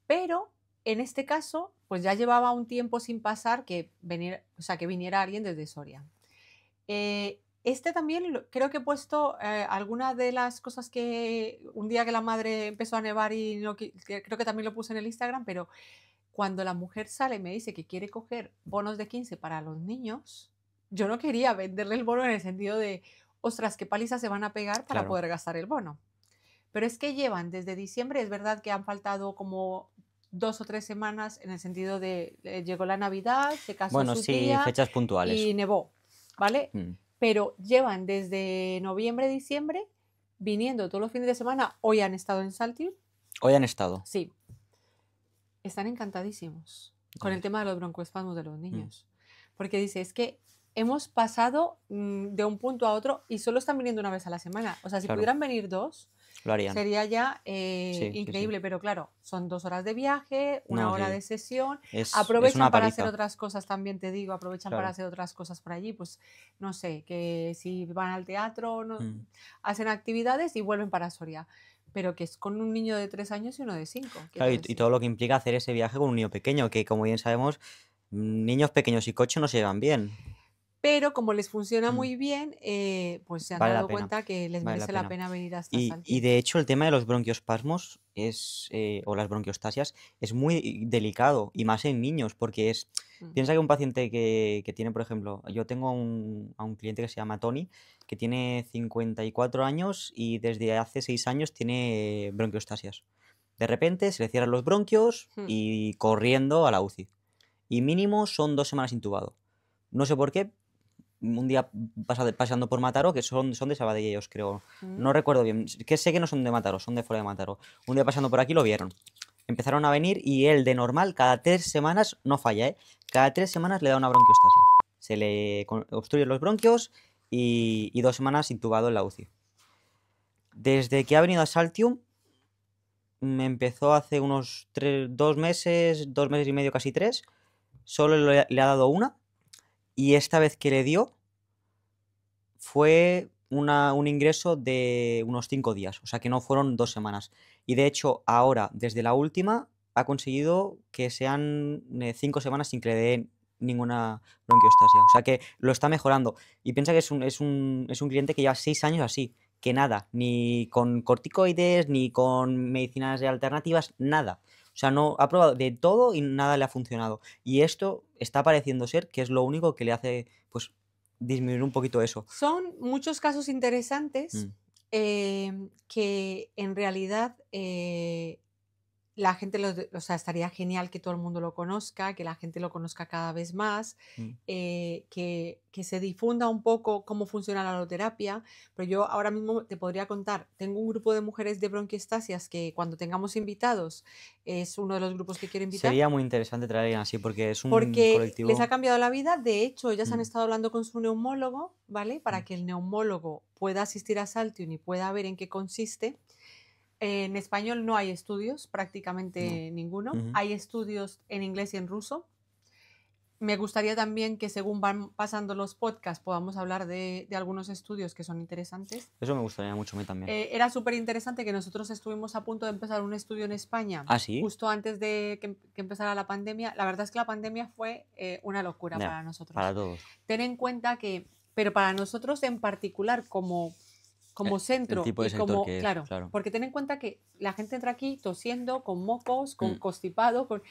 S1: Pero en este caso, pues ya llevaba un tiempo sin pasar que viniera alguien desde Soria. Este también creo que he puesto alguna de las cosas que un día que la madre empezó a nevar y creo que también lo puse en el Instagram, pero cuando la mujer sale y me dice que quiere coger bonos de 15 para los niños, yo no quería venderle el bono en el sentido de, ostras, qué paliza se van a pegar para
S2: Claro.
S1: poder gastar el bono. Pero es que llevan desde diciembre, es verdad que han faltado como 2 o 3 semanas en el sentido de llegó la Navidad, se casó
S2: Bueno,
S1: su
S2: sí,
S1: tía
S2: fechas puntuales.
S1: y nevó, ¿vale?
S2: Mm.
S1: Pero llevan desde noviembre, diciembre viniendo todos los fines de semana. Hoy han estado en Saltiu.
S2: Hoy han estado.
S1: Sí, están encantadísimos
S2: Ya
S1: con el
S2: ves.
S1: tema de los broncoespasmos de los niños. Porque dice, es que hemos pasado de un punto a otro y solo están viniendo una vez a la semana. O sea, si
S2: Claro.
S1: pudieran venir 2,
S2: Lo harían.
S1: sería ya
S2: Sí, sí,
S1: increíble.
S2: sí.
S1: Pero claro, son 2 horas de viaje, una
S2: No,
S1: hora
S2: sí.
S1: de sesión.
S2: Es
S1: Aprovechan
S2: una
S1: para hacer
S2: paliza.
S1: otras cosas también, te digo, aprovechan para
S2: Claro.
S1: hacer otras cosas por allí. Pues no sé, que si van al teatro,
S2: Mm.
S1: hacen actividades y vuelven para Soria. Pero que es con un niño de 3 años y uno de 5.
S2: Claro, y todo lo que implica hacer ese viaje con un niño pequeño, que como bien sabemos, niños pequeños y coche no se llevan bien.
S1: Pero como les funciona
S2: Mm.
S1: muy bien, pues se han
S2: Vale la
S1: dado
S2: pena.
S1: cuenta que les
S2: Vale la
S1: merece la
S2: pena.
S1: pena venir hasta
S2: Y
S1: Saltiu.
S2: de hecho el tema de los bronquiospasmos o las bronquiostasias es muy delicado y más en niños porque
S1: Mm.
S2: piensa que un paciente que tiene, por ejemplo, yo tengo a un cliente que se llama Tony, que tiene 54 años y desde hace 6 años tiene bronquiostasias. De repente se le cierran los bronquios
S1: Mm.
S2: y corriendo a la UCI. Y mínimo son 2 semanas intubado. No sé por qué, un día paseando por Mataró, que son de Sabadell ellos, creo.
S1: Mm.
S2: No recuerdo bien. Que sé que no son de Mataró, son de fuera de Mataró. Un día pasando por aquí lo vieron. Empezaron a venir y él, de normal, cada 3 semanas, no falla, ¿eh? Cada 3 semanas le da una bronquiostasia. Se le obstruyen los bronquios y 2 semanas intubado en la UCI. Desde que ha venido a Saltium, me empezó hace unos 2 meses, 2 meses y medio, casi 3. Solo le ha dado una. Y esta vez que le dio, fue un ingreso de unos 5 días, o sea que no fueron 2 semanas. Y de hecho, ahora, desde la última, ha conseguido que sean 5 semanas sin que le dé ninguna bronquiostasia. O sea que lo está mejorando. Y piensa que es un cliente que lleva 6 años así, que nada, ni con corticoides, ni con medicinas alternativas, nada. O sea, no ha probado de todo y nada le ha funcionado. Y esto está pareciendo ser que es lo único que le hace, pues, disminuir un poquito eso.
S1: Son muchos casos interesantes
S2: Mm.
S1: que en realidad la gente, o sea, estaría genial que todo el mundo lo conozca, que la gente lo conozca cada vez más, que se difunda un poco cómo funciona la aloterapia. Pero yo ahora mismo te podría contar, tengo un grupo de mujeres de bronquiestasias que cuando tengamos invitados es uno de los grupos que quiero invitar.
S2: Sería muy interesante traer a alguien así porque es un
S1: Porque les
S2: colectivo.
S1: ha cambiado la vida. De hecho, ellas han
S2: Mm,
S1: estado hablando con su neumólogo, ¿vale? Para
S2: mm,
S1: que el neumólogo pueda asistir a Saltium y pueda ver en qué consiste. En español no hay estudios,
S2: no.
S1: prácticamente ninguno.
S2: Ujú.
S1: Hay estudios en inglés y en ruso. Me gustaría también que según van pasando los podcasts podamos hablar de algunos estudios que son interesantes.
S2: Eso me gustaría mucho a mí también.
S1: Era súper interesante que nosotros estuvimos a punto de empezar un estudio en España
S2: ¿Ah, sí?
S1: justo antes de que empezara la pandemia. La verdad es que la pandemia fue una locura
S2: Ya,
S1: para nosotros.
S2: para todos.
S1: Ten en cuenta que, pero para nosotros en particular como
S2: El
S1: centro
S2: tipo de
S1: y
S2: sector
S1: como,
S2: que es,
S1: claro,
S2: claro.
S1: porque ten en cuenta que la gente entra aquí tosiendo, con mocos, con
S2: Mm,
S1: constipado,
S2: mm.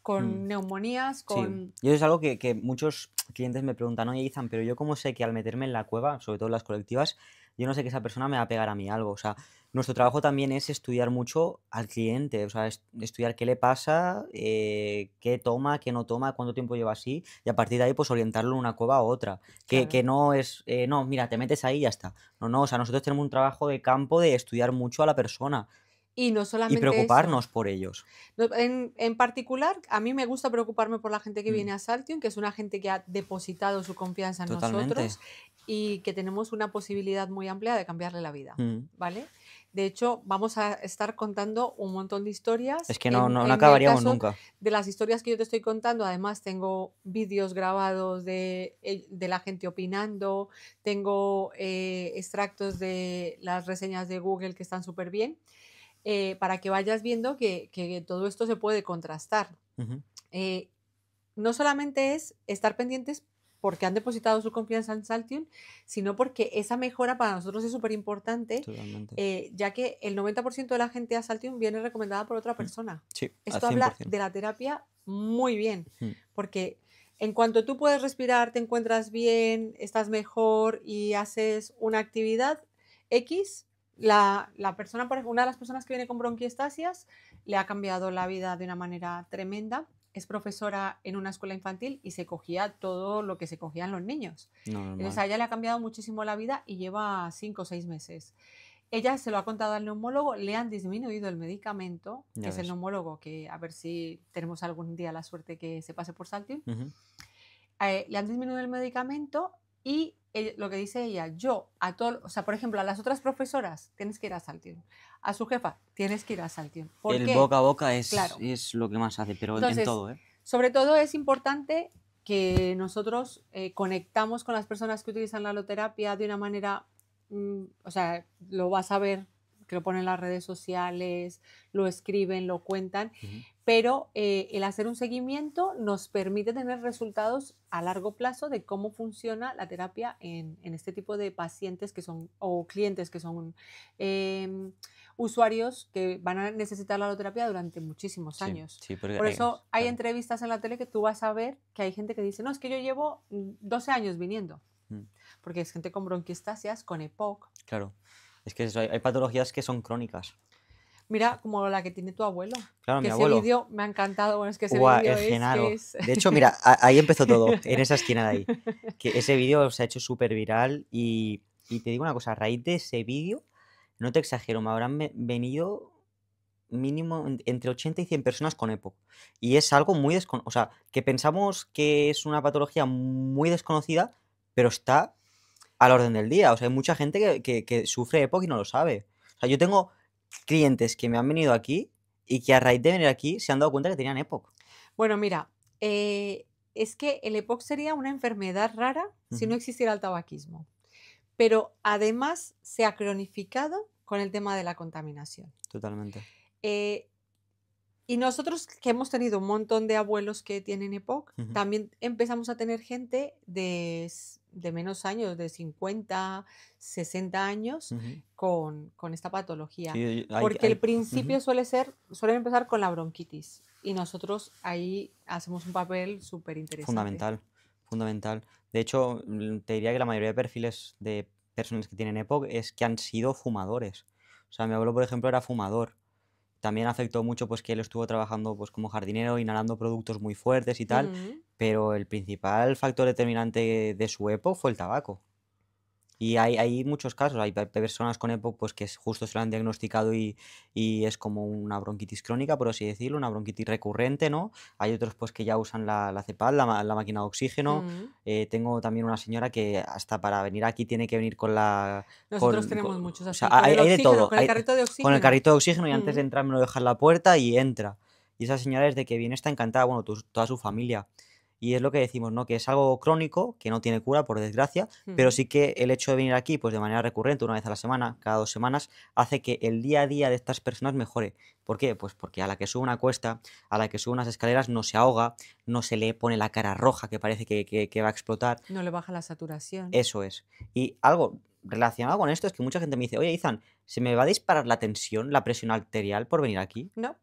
S1: con neumonías,
S2: Sí,
S1: con...
S2: yo es algo que muchos clientes me preguntan, oye, Izan, pero yo cómo sé que al meterme en la cueva, sobre todo en las colectivas, yo no sé que esa persona me va a pegar a mí algo. O sea, nuestro trabajo también es estudiar mucho al cliente, o sea, estudiar qué le pasa, qué toma, qué no toma, cuánto tiempo lleva así, y a partir de ahí, pues orientarlo en una cueva a otra. Que
S1: Claro.
S2: no es, no, mira, te metes ahí y ya está. No, no, o sea, nosotros tenemos un trabajo de campo de estudiar mucho a la persona
S1: Y no
S2: y
S1: solamente eso.
S2: preocuparnos por ellos.
S1: En particular, a mí me gusta preocuparme por la gente que
S2: Mm,
S1: viene a Saltium, que es una gente que ha depositado su confianza en
S2: totalmente.
S1: nosotros y que tenemos una posibilidad muy amplia de cambiarle la vida,
S2: Mm.
S1: ¿vale? De hecho, vamos a estar contando un montón de historias.
S2: Es que no
S1: En el
S2: acabaríamos
S1: caso
S2: nunca.
S1: de las historias que yo te estoy contando, además tengo vídeos grabados de la gente opinando, tengo extractos de las reseñas de Google que están súper bien. Para que vayas viendo que todo esto se puede contrastar.
S2: Ujú,
S1: Eh, no solamente es estar pendientes porque han depositado su confianza en Saltium, sino porque esa mejora para nosotros es súper importante,
S2: totalmente.
S1: ya que el 90% de la gente a Saltium viene recomendada por otra
S2: Mm,
S1: persona.
S2: sí, al
S1: Esto habla
S2: 100%.
S1: de la terapia muy bien,
S2: Mm,
S1: porque en cuanto tú puedes respirar, te encuentras bien, estás mejor y haces una actividad X, la persona, por ejemplo, una de las personas que viene con bronquiestasias le ha cambiado la vida de una manera tremenda. Es profesora en una escuela infantil y se cogía todo lo que se cogían los niños.
S2: no,
S1: Entonces
S2: normal.
S1: a ella le ha cambiado muchísimo la vida y lleva 5 o 6 meses. Ella se lo ha contado al neumólogo, le han disminuido el medicamento, que
S2: Ya
S1: es el
S2: ves.
S1: neumólogo, que a ver si tenemos algún día la suerte que se pase por Saltium.
S2: Ujú,
S1: Le han disminuido el medicamento y lo que dice ella, yo a todo, o sea, por ejemplo, a las otras profesoras tienes que ir a Saltium, a su jefa tienes que ir a Saltium. ¿Por
S2: el
S1: qué?
S2: boca a boca
S1: Claro.
S2: es lo que más hace, pero en
S1: Entonces,
S2: todo, ¿eh?
S1: sobre todo es importante que nosotros conectamos con las personas que utilizan la aloterapia de una manera, o sea, lo vas a ver, que lo ponen en las redes sociales, lo escriben, lo cuentan,
S2: Ujú,
S1: pero el hacer un seguimiento nos permite tener resultados a largo plazo de cómo funciona la terapia en este tipo de pacientes que son, o clientes que son usuarios que van a necesitar la aloterapia durante muchísimos
S2: sí,
S1: años.
S2: sí, porque
S1: Por eso hay
S2: claro.
S1: entrevistas en la tele que tú vas a ver que hay gente que dice, no, es que yo llevo 12 años viniendo,
S2: Mm,
S1: porque es gente con bronquiestasias, con EPOC.
S2: claro. Es que hay patologías que son crónicas.
S1: Mira, como la que tiene tu abuelo,
S2: Claro,
S1: que
S2: mi
S1: ese
S2: abuelo.
S1: vídeo me ha encantado. Bueno, es que ese
S2: Guau,
S1: vídeo
S2: es
S1: es que
S2: Genaro.
S1: es...
S2: De hecho, mira, ahí empezó todo, en esa esquina de ahí. Que ese vídeo se ha hecho súper viral y te digo una cosa, a raíz de ese vídeo, no te exagero, me habrán venido mínimo entre 80 y 100 personas con EPOC. Y es algo muy o sea, que pensamos que es una patología muy desconocida, pero está a la orden del día. O sea, hay mucha gente que sufre EPOC y no lo sabe. O sea, yo tengo clientes que me han venido aquí y que a raíz de venir aquí se han dado cuenta que tenían EPOC.
S1: Bueno, mira, es que el EPOC sería una enfermedad rara si no
S2: Ujú,
S1: existiera el tabaquismo, pero además se ha cronificado con el tema de la contaminación.
S2: totalmente.
S1: Eh, Y nosotros que hemos tenido un montón de abuelos que tienen EPOC,
S2: Ujú,
S1: también empezamos a tener gente de menos años, de 50, 60 años,
S2: ujú.
S1: con esta patología.
S2: Sí,
S1: Porque el
S2: ujú,
S1: principio suele empezar con la bronquitis. Y nosotros ahí hacemos un papel súper interesante.
S2: fundamental, fundamental. De hecho, te diría que la mayoría de perfiles de personas que tienen EPOC es que han sido fumadores. O sea, mi abuelo, por ejemplo, era fumador. también afectó mucho pues que él estuvo trabajando pues como jardinero, inhalando productos muy fuertes y tal,
S1: Mm.
S2: pero el principal factor determinante de su EPOC fue el tabaco. Y hay muchos casos, hay personas con EPOC pues que justo se lo han diagnosticado y es como una bronquitis crónica, por así decirlo, una bronquitis recurrente, ¿no? Hay otros pues que ya usan la CEPAL, la máquina de oxígeno.
S1: Mm.
S2: Tengo también una señora que hasta para venir aquí tiene que venir con la...
S1: Nosotros tenemos muchos
S2: o sea,
S1: así, con el
S2: hay de
S1: oxígeno,
S2: todo.
S1: con el carrito de
S2: Con el
S1: oxígeno.
S2: carrito de oxígeno y antes de
S1: Mm.
S2: entrar me lo deja en la puerta y entra. Y esa señora desde que viene está encantada, bueno, toda su familia. Y es lo que decimos, ¿no? Que es algo crónico, que no tiene cura, por desgracia, pero
S1: Mm.
S2: sí que el hecho de venir aquí, pues de manera recurrente, una vez a la semana, cada 2 semanas, hace que el día a día de estas personas mejore. ¿Por qué? Pues porque a la que sube una cuesta, a la que sube unas escaleras, no se ahoga, no se le pone la cara roja que parece que va a explotar.
S1: No le baja la saturación.
S2: Eso es. Y algo relacionado con esto es que mucha gente me dice, oye, Izan, ¿se me va a disparar la tensión, la presión arterial por venir aquí?
S1: No,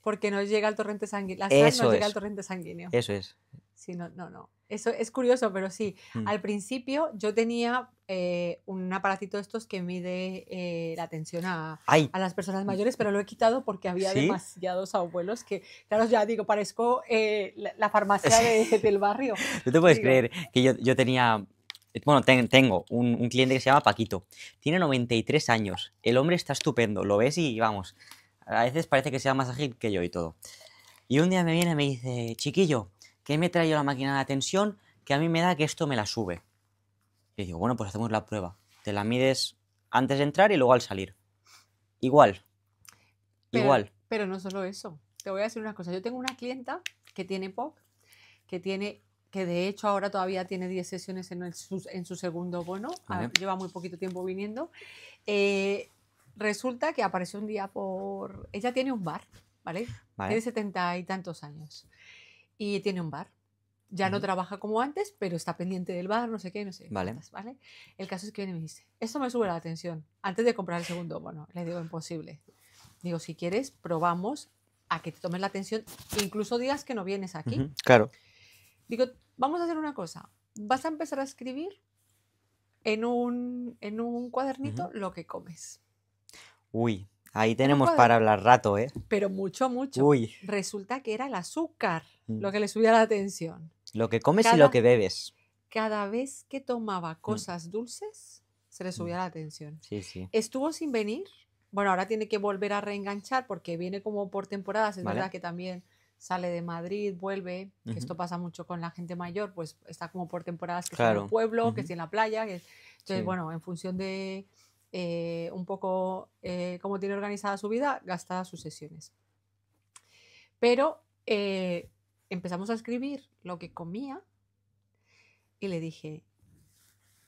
S1: porque no llega al torrente sanguíneo. La sal no
S2: Eso
S1: llega al
S2: es,
S1: torrente sanguíneo.
S2: eso es.
S1: Sí, no, no, no. Eso es curioso, pero sí.
S2: Mm.
S1: Al principio yo tenía un aparatito de estos que mide la tensión
S2: ¡Ay!
S1: a las personas mayores, pero lo he quitado porque había
S2: ¿Sí?
S1: demasiados abuelos que, claro, ya digo, parezco la farmacia del barrio.
S2: ¿Tú te puedes
S1: Digo,
S2: creer que yo tenía, bueno, tengo un cliente que se llama Paquito, tiene 93 años, el hombre está estupendo, lo ves y vamos, a veces parece que sea más ágil que yo y todo. Y un día me viene y me dice, chiquillo, que me he traído la máquina de tensión que a mí me da que esto me la sube. Y digo, bueno, pues hacemos la prueba. Te la mides antes de entrar y luego al salir. Igual, igual.
S1: pero no solo eso. Te voy a decir una cosa. Yo tengo una clienta que tiene POC, que de hecho ahora todavía tiene 10 sesiones en su segundo bono.
S2: Vale.
S1: Lleva muy poquito tiempo viniendo. Resulta que apareció un día Ella tiene un bar, ¿vale?
S2: Vale.
S1: Tiene 70 y tantos años. Y tiene un bar. Ya no trabaja como antes, pero está pendiente del bar, no sé qué, no sé.
S2: Vale.
S1: Cuántas, ¿vale? El caso es que viene y me dice, esto me sube la tensión. Antes de comprar el segundo bono. Le digo, imposible. Digo, si quieres, probamos a que te tomes la tensión, incluso días que no vienes aquí.
S2: Claro.
S1: Digo, vamos a hacer una cosa. Vas a empezar a escribir en un cuadernito lo que comes.
S2: Uy, ahí tenemos para hablar rato, ¿eh?
S1: Pero mucho, mucho.
S2: Uy.
S1: Resulta que era el azúcar lo que le subía la tensión.
S2: Lo que comes y lo que bebes.
S1: Cada vez que tomaba cosas dulces, se le subía la tensión.
S2: Sí, sí.
S1: Estuvo sin venir. Bueno, ahora tiene que volver a reenganchar porque viene como por temporadas. Es verdad que también sale de Madrid, vuelve, que esto pasa mucho con la gente mayor, pues está como por temporadas que está en el pueblo, que está en la playa. Entonces, bueno, en función de un poco cómo tiene organizada su vida, gasta sus sesiones. Pero empezamos a escribir lo que comía y le dije,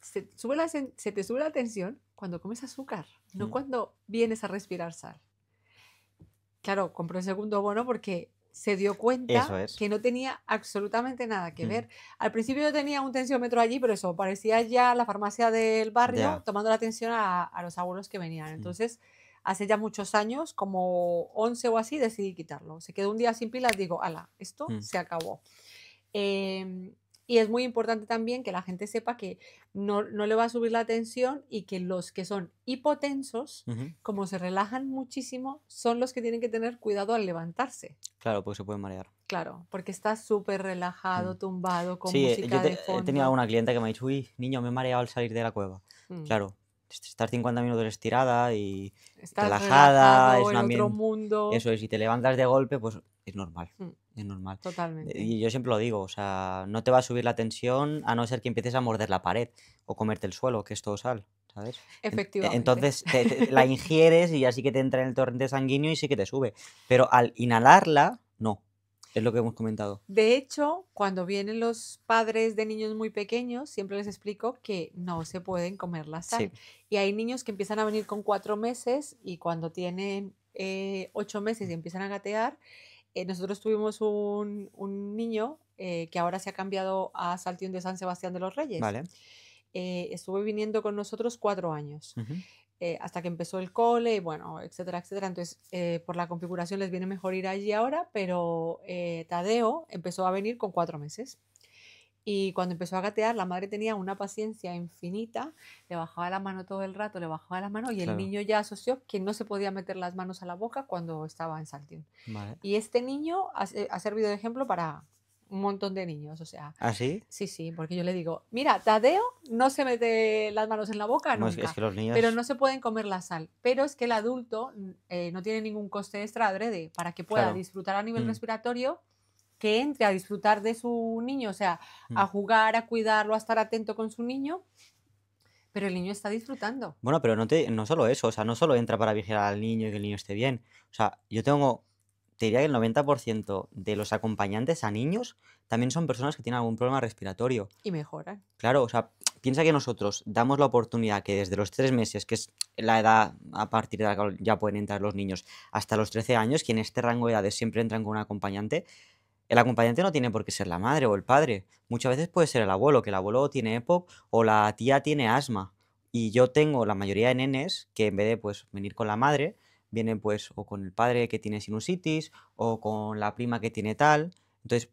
S1: se te sube la tensión cuando comes azúcar, no cuando vienes a respirar sal. Claro, compró el segundo bono porque se dio cuenta que no tenía absolutamente nada que ver. Al principio yo tenía un tensiómetro allí, pero eso, parecía ya la farmacia del barrio tomando la tensión a los abuelos que venían. Entonces, hace ya muchos años, como 11 o así, decidí quitarlo. Se quedó un día sin pilas, digo, ala, esto se acabó. Y es muy importante también que la gente sepa que no le va a subir la tensión y que los que son hipotensos, como se relajan muchísimo, son los que tienen que tener cuidado al levantarse.
S2: Claro, porque se pueden marear.
S1: Claro, porque estás súper relajado, tumbado, con música de fondo.
S2: He tenido alguna clienta que me ha dicho, uy, niño, me he mareado al salir de la cueva. Claro, estar 50 minutos estirada y
S1: estás
S2: relajada, es
S1: en otro mundo.
S2: Eso es, si te levantas de golpe, pues es normal. Es normal.
S1: Totalmente.
S2: Y yo siempre lo digo, o sea, no te va a subir la tensión a no ser que empieces a morder la pared o comerte el suelo, que es todo sal, ¿sabes?
S1: Efectivamente.
S2: Entonces la ingieres y así que te entra en el torrente sanguíneo y sí que te sube. Pero al inhalarla, no. Es lo que hemos comentado.
S1: De hecho, cuando vienen los padres de niños muy pequeños, siempre les explico que no se pueden comer la sal. Sí. Y hay niños que empiezan a venir con 4 meses y cuando tienen 8 meses y empiezan a gatear, nosotros tuvimos un niño que ahora se ha cambiado a Saltión de San Sebastián de los Reyes.
S2: Vale.
S1: Estuvo viniendo con nosotros 4 años. Hasta que empezó el cole, bueno, etcétera, etcétera. Entonces, por la configuración les viene mejor ir allí ahora, pero Tadeo empezó a venir con 4 meses. Y cuando empezó a gatear, la madre tenía una paciencia infinita, le bajaba la mano todo el rato, le bajaba la mano y el
S2: Claro,
S1: niño ya asoció que no se podía meter las manos a la boca cuando estaba en Saltium.
S2: vale.
S1: Y este niño ha servido de ejemplo para un montón de niños, o sea,
S2: ¿Ah, sí?
S1: sí, sí, porque yo le digo, mira, Tadeo no se mete las manos en la boca
S2: Bueno, es
S1: nunca,
S2: que los
S1: pero
S2: niños,
S1: no se pueden comer la sal. Pero es que el adulto no tiene ningún coste extra adrede para que pueda
S2: claro.
S1: disfrutar a nivel
S2: Mm,
S1: respiratorio, que entre a disfrutar de su niño, o sea,
S2: mm.
S1: a jugar, a cuidarlo, a estar atento con su niño, pero el niño está disfrutando.
S2: Bueno, pero no solo eso, o sea, no solo entra para vigilar al niño y que el niño esté bien. O sea, te diría que el 90% de los acompañantes a niños también son personas que tienen algún problema respiratorio.
S1: Y mejoran.
S2: Claro, o sea, piensa que nosotros damos la oportunidad que desde los 3 meses, que es la edad a partir de la que ya pueden entrar los niños, hasta los 13 años, que en este rango de edades siempre entran con un acompañante, el acompañante no tiene por qué ser la madre o el padre. Muchas veces puede ser el abuelo, que el abuelo tiene EPOC o la tía tiene asma. Y yo tengo la mayoría de nenes que en vez de pues venir con la madre, vienen pues o con el padre que tiene sinusitis o con la prima que tiene tal. Entonces,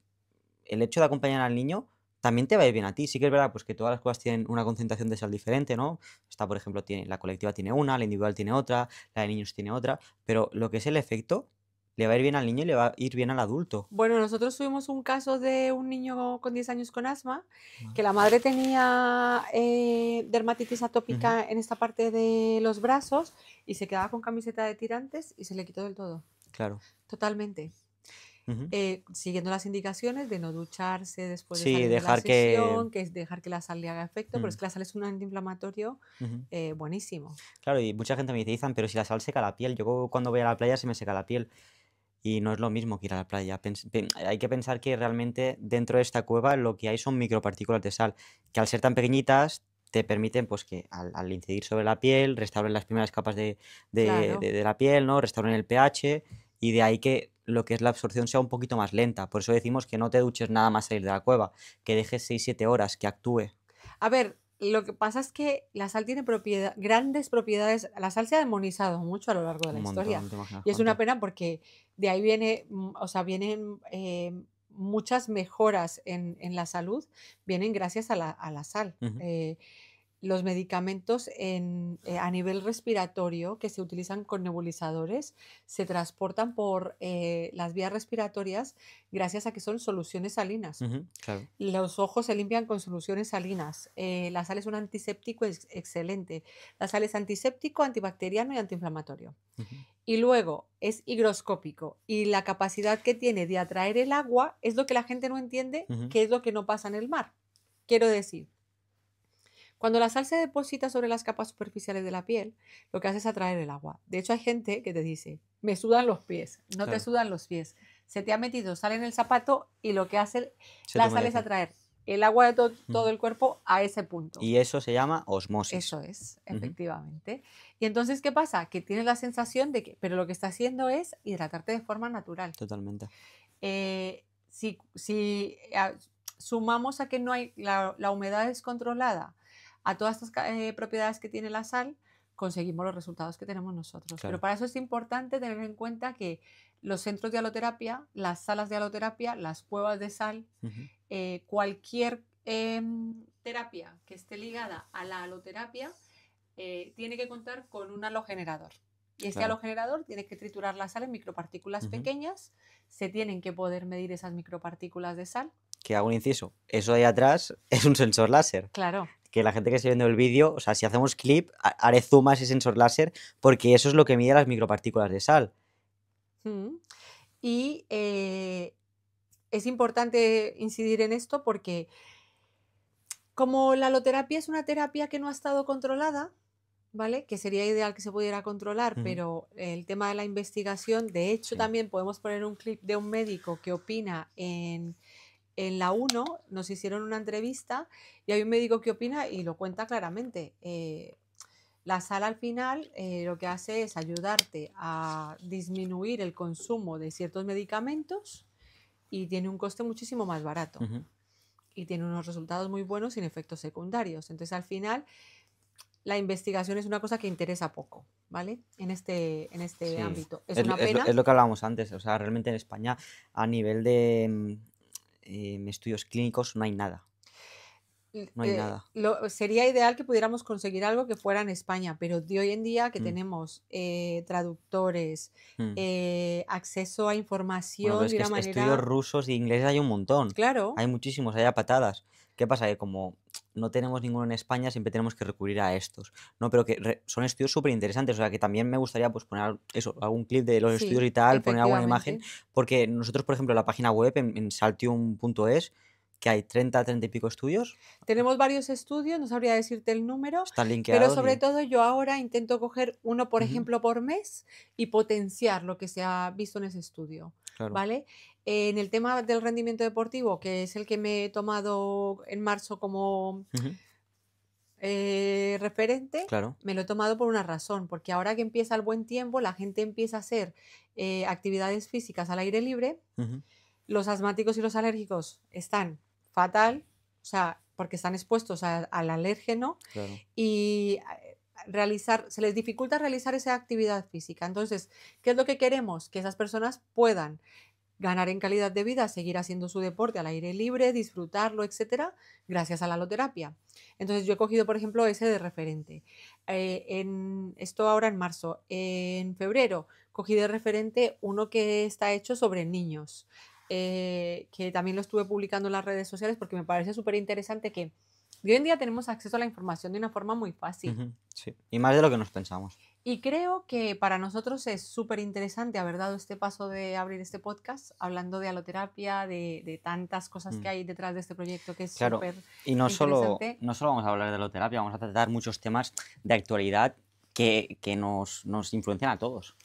S2: el hecho de acompañar al niño también te va a ir bien a ti. Sí que es verdad pues que todas las cosas tienen una concentración de sal diferente, ¿no? Esta, por ejemplo, la colectiva tiene una, la individual tiene otra, la de niños tiene otra, pero lo que es el efecto le va a ir bien al niño y le va a ir bien al adulto.
S1: Bueno, nosotros tuvimos un caso de un niño con 10 años con asma,
S2: Ah,
S1: que la madre tenía dermatitis
S2: ujú,
S1: atópica en esta parte de los brazos y se quedaba con camiseta de tirantes y se le quitó del todo,
S2: claro.
S1: totalmente.
S2: Ujú.
S1: Siguiendo las indicaciones de no ducharse después de
S2: Sí,
S1: salir de la
S2: dejar que...
S1: sesión, que es dejar que la sal le haga efecto, pero es
S2: mm,
S1: que la sal es un antiinflamatorio
S2: ujú.
S1: buenísimo.
S2: Claro, y mucha gente me dice: "Izan, pero si la sal seca la piel". Yo cuando voy a la playa se me seca la piel y no es lo mismo que ir a la playa. Hay que pensar que realmente dentro de esta cueva lo que hay son micropartículas de sal, que al ser tan pequeñitas te permiten pues que al incidir sobre la piel restauren las primeras capas
S1: Claro.
S2: de la piel, ¿no? Restauren el pH y de ahí que lo que es la absorción sea un poquito más lenta. Por eso decimos que no te duches nada más salir de la cueva, que dejes 6 7 horas, que actúe.
S1: A ver, lo que pasa es que la sal tiene grandes propiedades. La sal se ha demonizado mucho a lo largo de la
S2: Un
S1: historia.
S2: montón, no te imaginas
S1: Y es una
S2: cuánto.
S1: pena porque de ahí viene, o sea, vienen muchas mejoras en la salud, vienen gracias a la sal.
S2: Ujú,
S1: Los medicamentos a nivel respiratorio que se utilizan con nebulizadores se transportan por las vías respiratorias gracias a que son soluciones salinas.
S2: ujú, claro.
S1: Los ojos se limpian con soluciones salinas. La sal es un antiséptico excelente. La sal es antiséptico, antibacteriano y antiinflamatorio.
S2: Ujú,
S1: Y luego es higroscópico. Y la capacidad que tiene de atraer el agua es lo que la gente no entiende,
S2: ujú,
S1: que es lo que no pasa en el mar. Quiero decir, cuando la sal se deposita sobre las capas superficiales de la piel, lo que hace es atraer el agua. De hecho, hay gente que te dice, me sudan los pies. No te
S2: claro.
S1: sudan los pies. Se te ha metido sal en el zapato y lo que hace
S2: Se te
S1: la sal es
S2: humedece.
S1: atraer el agua de todo
S2: Ujú.
S1: el cuerpo a ese punto.
S2: Y eso se llama osmosis.
S1: Eso es,
S2: Ujú,
S1: efectivamente. Y entonces, ¿qué pasa? Que tienes la sensación de que, pero lo que está haciendo es hidratarte de forma natural.
S2: totalmente.
S1: Si sumamos a que no hay la humedad descontrolada a todas estas propiedades que tiene la sal, conseguimos los resultados que tenemos nosotros. Pero
S2: Claro.
S1: para eso es importante tener en cuenta que los centros de haloterapia, las salas de haloterapia, las cuevas de sal,
S2: Ujú,
S1: cualquier terapia que esté ligada a la haloterapia tiene que contar con un halogenerador. Y este
S2: claro.
S1: halogenerador tiene que triturar la sal en micropartículas
S2: Ujú.
S1: pequeñas, se tienen que poder medir esas micropartículas de sal.
S2: Que hago un inciso. Eso de ahí atrás es un sensor láser.
S1: Claro.
S2: Que la gente que esté viendo el vídeo, o sea, si hacemos clip, haré zoom a ese sensor láser porque eso es lo que mide las micropartículas de sal.
S1: Mm. Y es importante incidir en esto porque como la haloterapia es una terapia que no ha estado controlada, ¿vale? Que sería ideal que se pudiera controlar,
S2: Ujú,
S1: pero el tema de la investigación, de hecho
S2: sí.
S1: también podemos poner un clip de un médico que opina en la 1 nos hicieron una entrevista y hay un médico que opina y lo cuenta claramente. La sal al final lo que hace es ayudarte a disminuir el consumo de ciertos medicamentos y tiene un coste muchísimo más barato
S2: Ujú,
S1: y tiene unos resultados muy buenos sin efectos secundarios. Entonces al final la investigación es una cosa que interesa poco, ¿vale? En este
S2: sí.
S1: ámbito. Es una
S2: Es
S1: pena.
S2: lo que hablábamos antes. O sea, realmente en España, a nivel de estudios clínicos, no hay nada. No hay nada.
S1: Sería ideal que pudiéramos conseguir algo que fuera en España, pero de hoy en día que tenemos traductores, acceso a
S2: Bueno, pero
S1: información
S2: es
S1: de
S2: que
S1: una
S2: estudios
S1: manera...
S2: rusos y ingleses hay un montón.
S1: Claro,
S2: Hay muchísimos, hay a patadas. ¿Qué pasa? Que como no tenemos ninguno en España, siempre tenemos que recurrir a estos, ¿no? Pero que son estudios súper interesantes. O sea, que también me gustaría pues poner eso, algún clip de los estudios
S1: sí,
S2: y tal, poner alguna imagen,
S1: efectivamente.
S2: porque nosotros, por ejemplo, en la página web, en saltium.es, que hay 30 y pico estudios,
S1: Tenemos varios estudios, no sabría decirte el número,
S2: están
S1: pero
S2: linkeados
S1: sobre
S2: y...
S1: todo yo ahora intento coger uno, por
S2: Ujú,
S1: ejemplo, por mes y potenciar lo que se ha visto en ese estudio,
S2: claro.
S1: ¿vale? En el tema del rendimiento deportivo, que es el que me he tomado en marzo como
S2: Ujú,
S1: referente,
S2: claro.
S1: me lo he tomado por una razón, porque ahora que empieza el buen tiempo, la gente empieza a hacer actividades físicas al aire libre,
S2: Ujú,
S1: los asmáticos y los alérgicos están fatal, o sea, porque están expuestos al alérgeno
S2: claro.
S1: y se les dificulta realizar esa actividad física. Entonces, ¿qué es lo que queremos? Que esas personas puedan ganar en calidad de vida, seguir haciendo su deporte al aire libre, disfrutarlo, etcétera, gracias a la aloterapia. Entonces, yo he cogido, por ejemplo, ese de referente. Esto ahora en marzo. En febrero cogí de referente uno que está hecho sobre niños, que también lo estuve publicando en las redes sociales porque me parece súper interesante que hoy en día tenemos acceso a la información de una forma muy fácil.
S2: Ujú, sí. Y más de lo que nos pensamos.
S1: Y creo que para nosotros es súper interesante haber dado este paso de abrir este podcast hablando de aloterapia, de tantas cosas que
S2: Mm.
S1: hay detrás de este proyecto que es
S2: Claro,
S1: súper
S2: y no solo,
S1: interesante,
S2: no solo vamos a hablar de logoterapia, vamos a tratar muchos temas de actualidad que nos influencian a todos.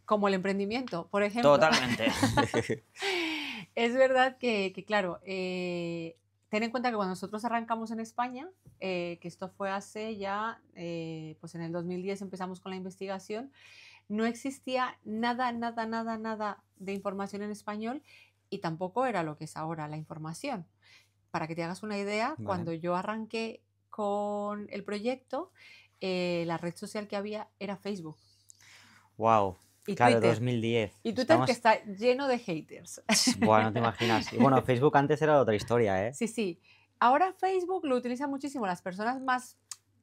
S1: como el emprendimiento, por ejemplo.
S2: Totalmente.
S1: Es verdad que, claro, ten en cuenta que cuando nosotros arrancamos en España, que esto fue hace ya, pues en el 2010 empezamos con la investigación, no existía nada, nada, nada, nada de información en español y tampoco era lo que es ahora la información. Para que te hagas una idea,
S2: Vale.
S1: cuando yo arranqué con el proyecto, la red social que había era Facebook
S2: Wow.
S1: y
S2: Claro,
S1: Twitter.
S2: 2010.
S1: Y Twitter que
S2: Estamos.
S1: está lleno de haters.
S2: Buah, no te imaginas. Y bueno, Facebook antes era otra historia, ¿eh?
S1: Sí, sí. Ahora Facebook lo utilizan muchísimo las personas más,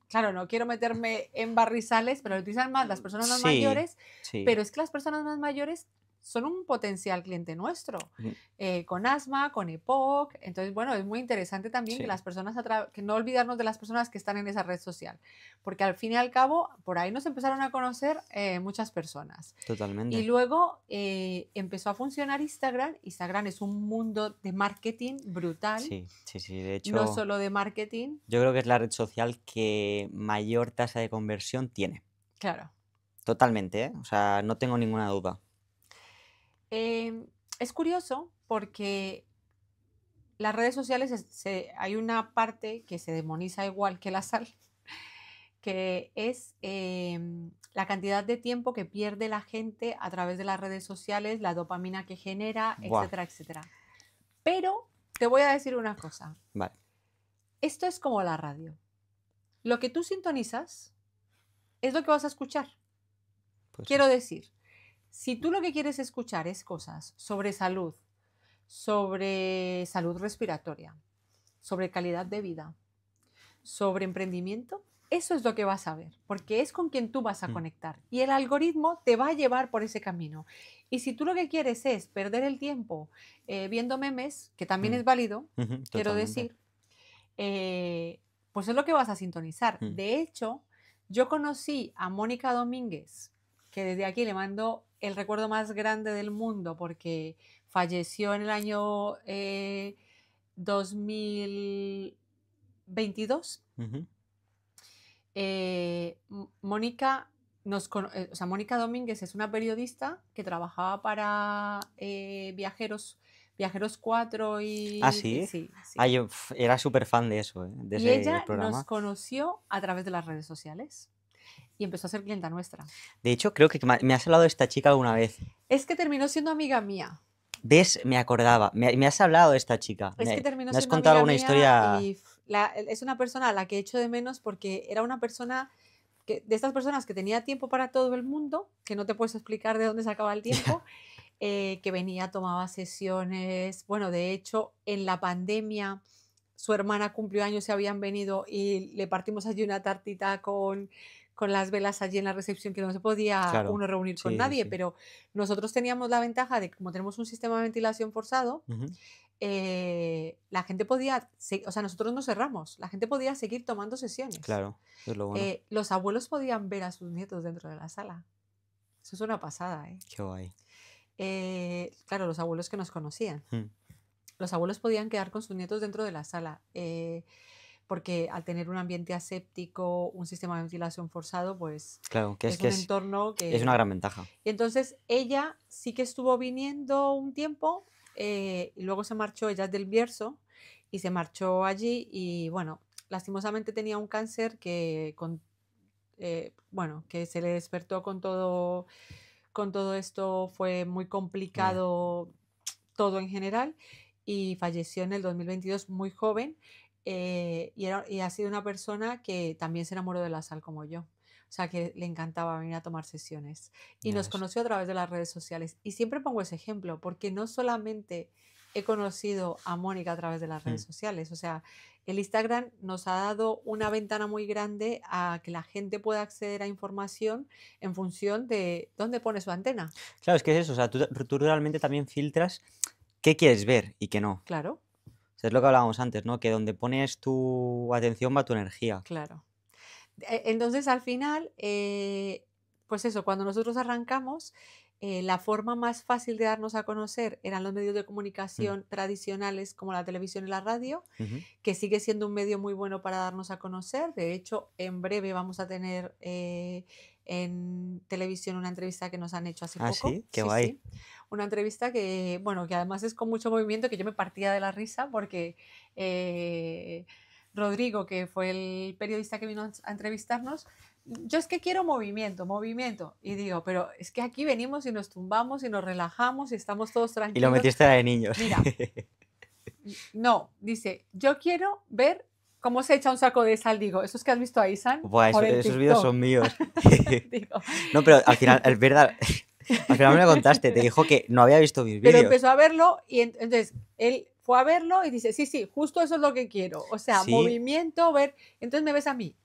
S1: claro, no quiero meterme en barrizales, pero lo utilizan más las personas más
S2: Sí,
S1: mayores,
S2: sí.
S1: pero es que las personas más mayores son un potencial cliente nuestro,
S2: Mm,
S1: con asma, con EPOC. Entonces, bueno, es muy interesante también que
S2: sí,
S1: las personas, que no olvidarnos de las personas que están en esa red social, porque al fin y al cabo, por ahí nos empezaron a conocer muchas personas. Y
S2: totalmente.
S1: luego empezó a funcionar Instagram. Instagram es un mundo de marketing brutal,
S2: Sí, sí, sí. De
S1: no
S2: hecho,
S1: solo de marketing,
S2: yo creo que es la red social que mayor tasa de conversión tiene.
S1: claro.
S2: Totalmente, ¿eh? O sea, no tengo ninguna duda.
S1: Es curioso porque las redes sociales, hay una parte que se demoniza igual que la sal, que es la cantidad de tiempo que pierde la gente a través de las redes sociales, la dopamina que genera,
S2: Buah,
S1: etcétera, etcétera. Pero te voy a decir una cosa,
S2: vale.
S1: esto es como la radio. Lo que tú sintonizas es lo que vas a escuchar.
S2: Pues sí.
S1: Quiero decir, si tú lo que quieres escuchar es cosas sobre salud respiratoria, sobre calidad de vida, sobre emprendimiento, eso es lo que vas a ver, porque es con quien tú vas a
S2: Mm,
S1: conectar y el algoritmo te va a llevar por ese camino. Y si tú lo que quieres es perder el tiempo viendo memes, que también
S2: mm,
S1: es válido,
S2: ujú,
S1: quiero
S2: totalmente.
S1: decir, pues es lo que vas a sintonizar.
S2: Mm,
S1: De hecho, yo conocí a Mónica Domínguez, que desde aquí le mando el recuerdo más grande del mundo porque falleció en el año 2022.
S2: ujú.
S1: Mónica o sea, Mónica Domínguez es una periodista que trabajaba para Viajeros 4
S2: Ah,
S1: y
S2: sí.
S1: sí,
S2: Ah,
S1: sí.
S2: yo era súper fan de eso, de
S1: Y
S2: ese
S1: ella nos
S2: programa.
S1: conoció a través de las redes sociales y empezó a ser clienta nuestra.
S2: De hecho, creo que me has hablado de esta chica alguna vez.
S1: Es que terminó siendo amiga mía.
S2: ¿Ves? Me acordaba. Me has hablado de esta chica.
S1: Es que terminó
S2: Me has
S1: siendo
S2: contado
S1: amiga
S2: alguna
S1: mía
S2: historia.
S1: y es una persona a la que echo de menos porque era una persona de estas personas que tenía tiempo para todo el mundo, que no te puedes explicar de dónde sacaba el tiempo, que venía, tomaba sesiones. Bueno, de hecho, en la pandemia su hermana cumplió años y habían venido y le partimos allí una tartita con las velas allí en la recepción, que no se podía
S2: Claro,
S1: uno reunir con
S2: sí, sí,
S1: nadie,
S2: sí.
S1: pero nosotros teníamos la ventaja de que como tenemos un sistema de ventilación forzado,
S2: Ujú.
S1: la gente podía, o sea, nosotros no cerramos, la gente podía seguir tomando sesiones.
S2: Claro, eso es lo bueno.
S1: Los abuelos podían ver a sus nietos dentro de la sala. Eso es una pasada, ¿eh?
S2: Qué guay.
S1: Claro, los abuelos que nos conocían.
S2: Mm.
S1: Los abuelos podían quedar con sus nietos dentro de la sala, porque al tener un ambiente aséptico, un sistema de ventilación forzado, pues
S2: Claro,
S1: es un entorno
S2: es una
S1: que...
S2: gran ventaja.
S1: Y entonces ella sí que estuvo viniendo un tiempo, y luego se marchó, ella es del Bierzo, y se marchó allí y bueno, lastimosamente tenía un cáncer que, bueno, que se le despertó con todo esto, fue muy
S2: Vaya.
S1: complicado todo en general y falleció en el 2022 muy joven, y ha sido una persona que también se enamoró de la sal como yo. O sea, que le encantaba venir a tomar sesiones y
S2: Ya
S1: nos
S2: ves.
S1: conoció a través de las redes sociales. Y siempre pongo ese ejemplo porque no solamente he conocido a Mónica a través de las redes
S2: Mm.
S1: sociales, o sea, el Instagram nos ha dado una ventana muy grande a que la gente pueda acceder a información en función de dónde pone su antena.
S2: Claro, es que es eso, o sea, tú realmente también filtras qué quieres ver y qué no.
S1: Claro,
S2: O sea, es lo que hablábamos antes, ¿no? Que donde pones tu atención va tu energía.
S1: claro. Entonces, al final, pues eso, cuando nosotros arrancamos, la forma más fácil de darnos a conocer eran los medios de
S2: Mm.
S1: comunicación tradicionales como la televisión y la radio,
S2: Ujú.
S1: que sigue siendo un medio muy bueno para darnos a conocer. De hecho, en breve vamos a tener en televisión una entrevista que nos han hecho hace
S2: Ah,
S1: poco.
S2: sí, qué
S1: Sí,
S2: guay.
S1: sí. Una entrevista que, bueno, que además es con mucho movimiento, que yo me partía de la risa porque Rodrigo, que fue el periodista que vino a entrevistarnos, yo es que quiero movimiento, movimiento. Y digo, pero es que aquí venimos y nos tumbamos y nos relajamos y estamos todos
S2: Y lo
S1: tranquilos.
S2: metiste de niños.
S1: Mira, no, dice, yo quiero ver cómo se echa un saco de sal. Digo, esos que has visto a Isan
S2: Buah,
S1: por el
S2: esos vídeos
S1: TikTok.
S2: son míos.
S1: Digo,
S2: No, pero al final, es verdad, al final me lo contaste, te dijo que no había visto mis
S1: pero
S2: vídeos.
S1: empezó a verlo y entonces él fue a verlo y dice, sí, sí, justo eso es lo que quiero. O sea,
S2: Sí,
S1: movimiento, ver. Entonces me ves a mí,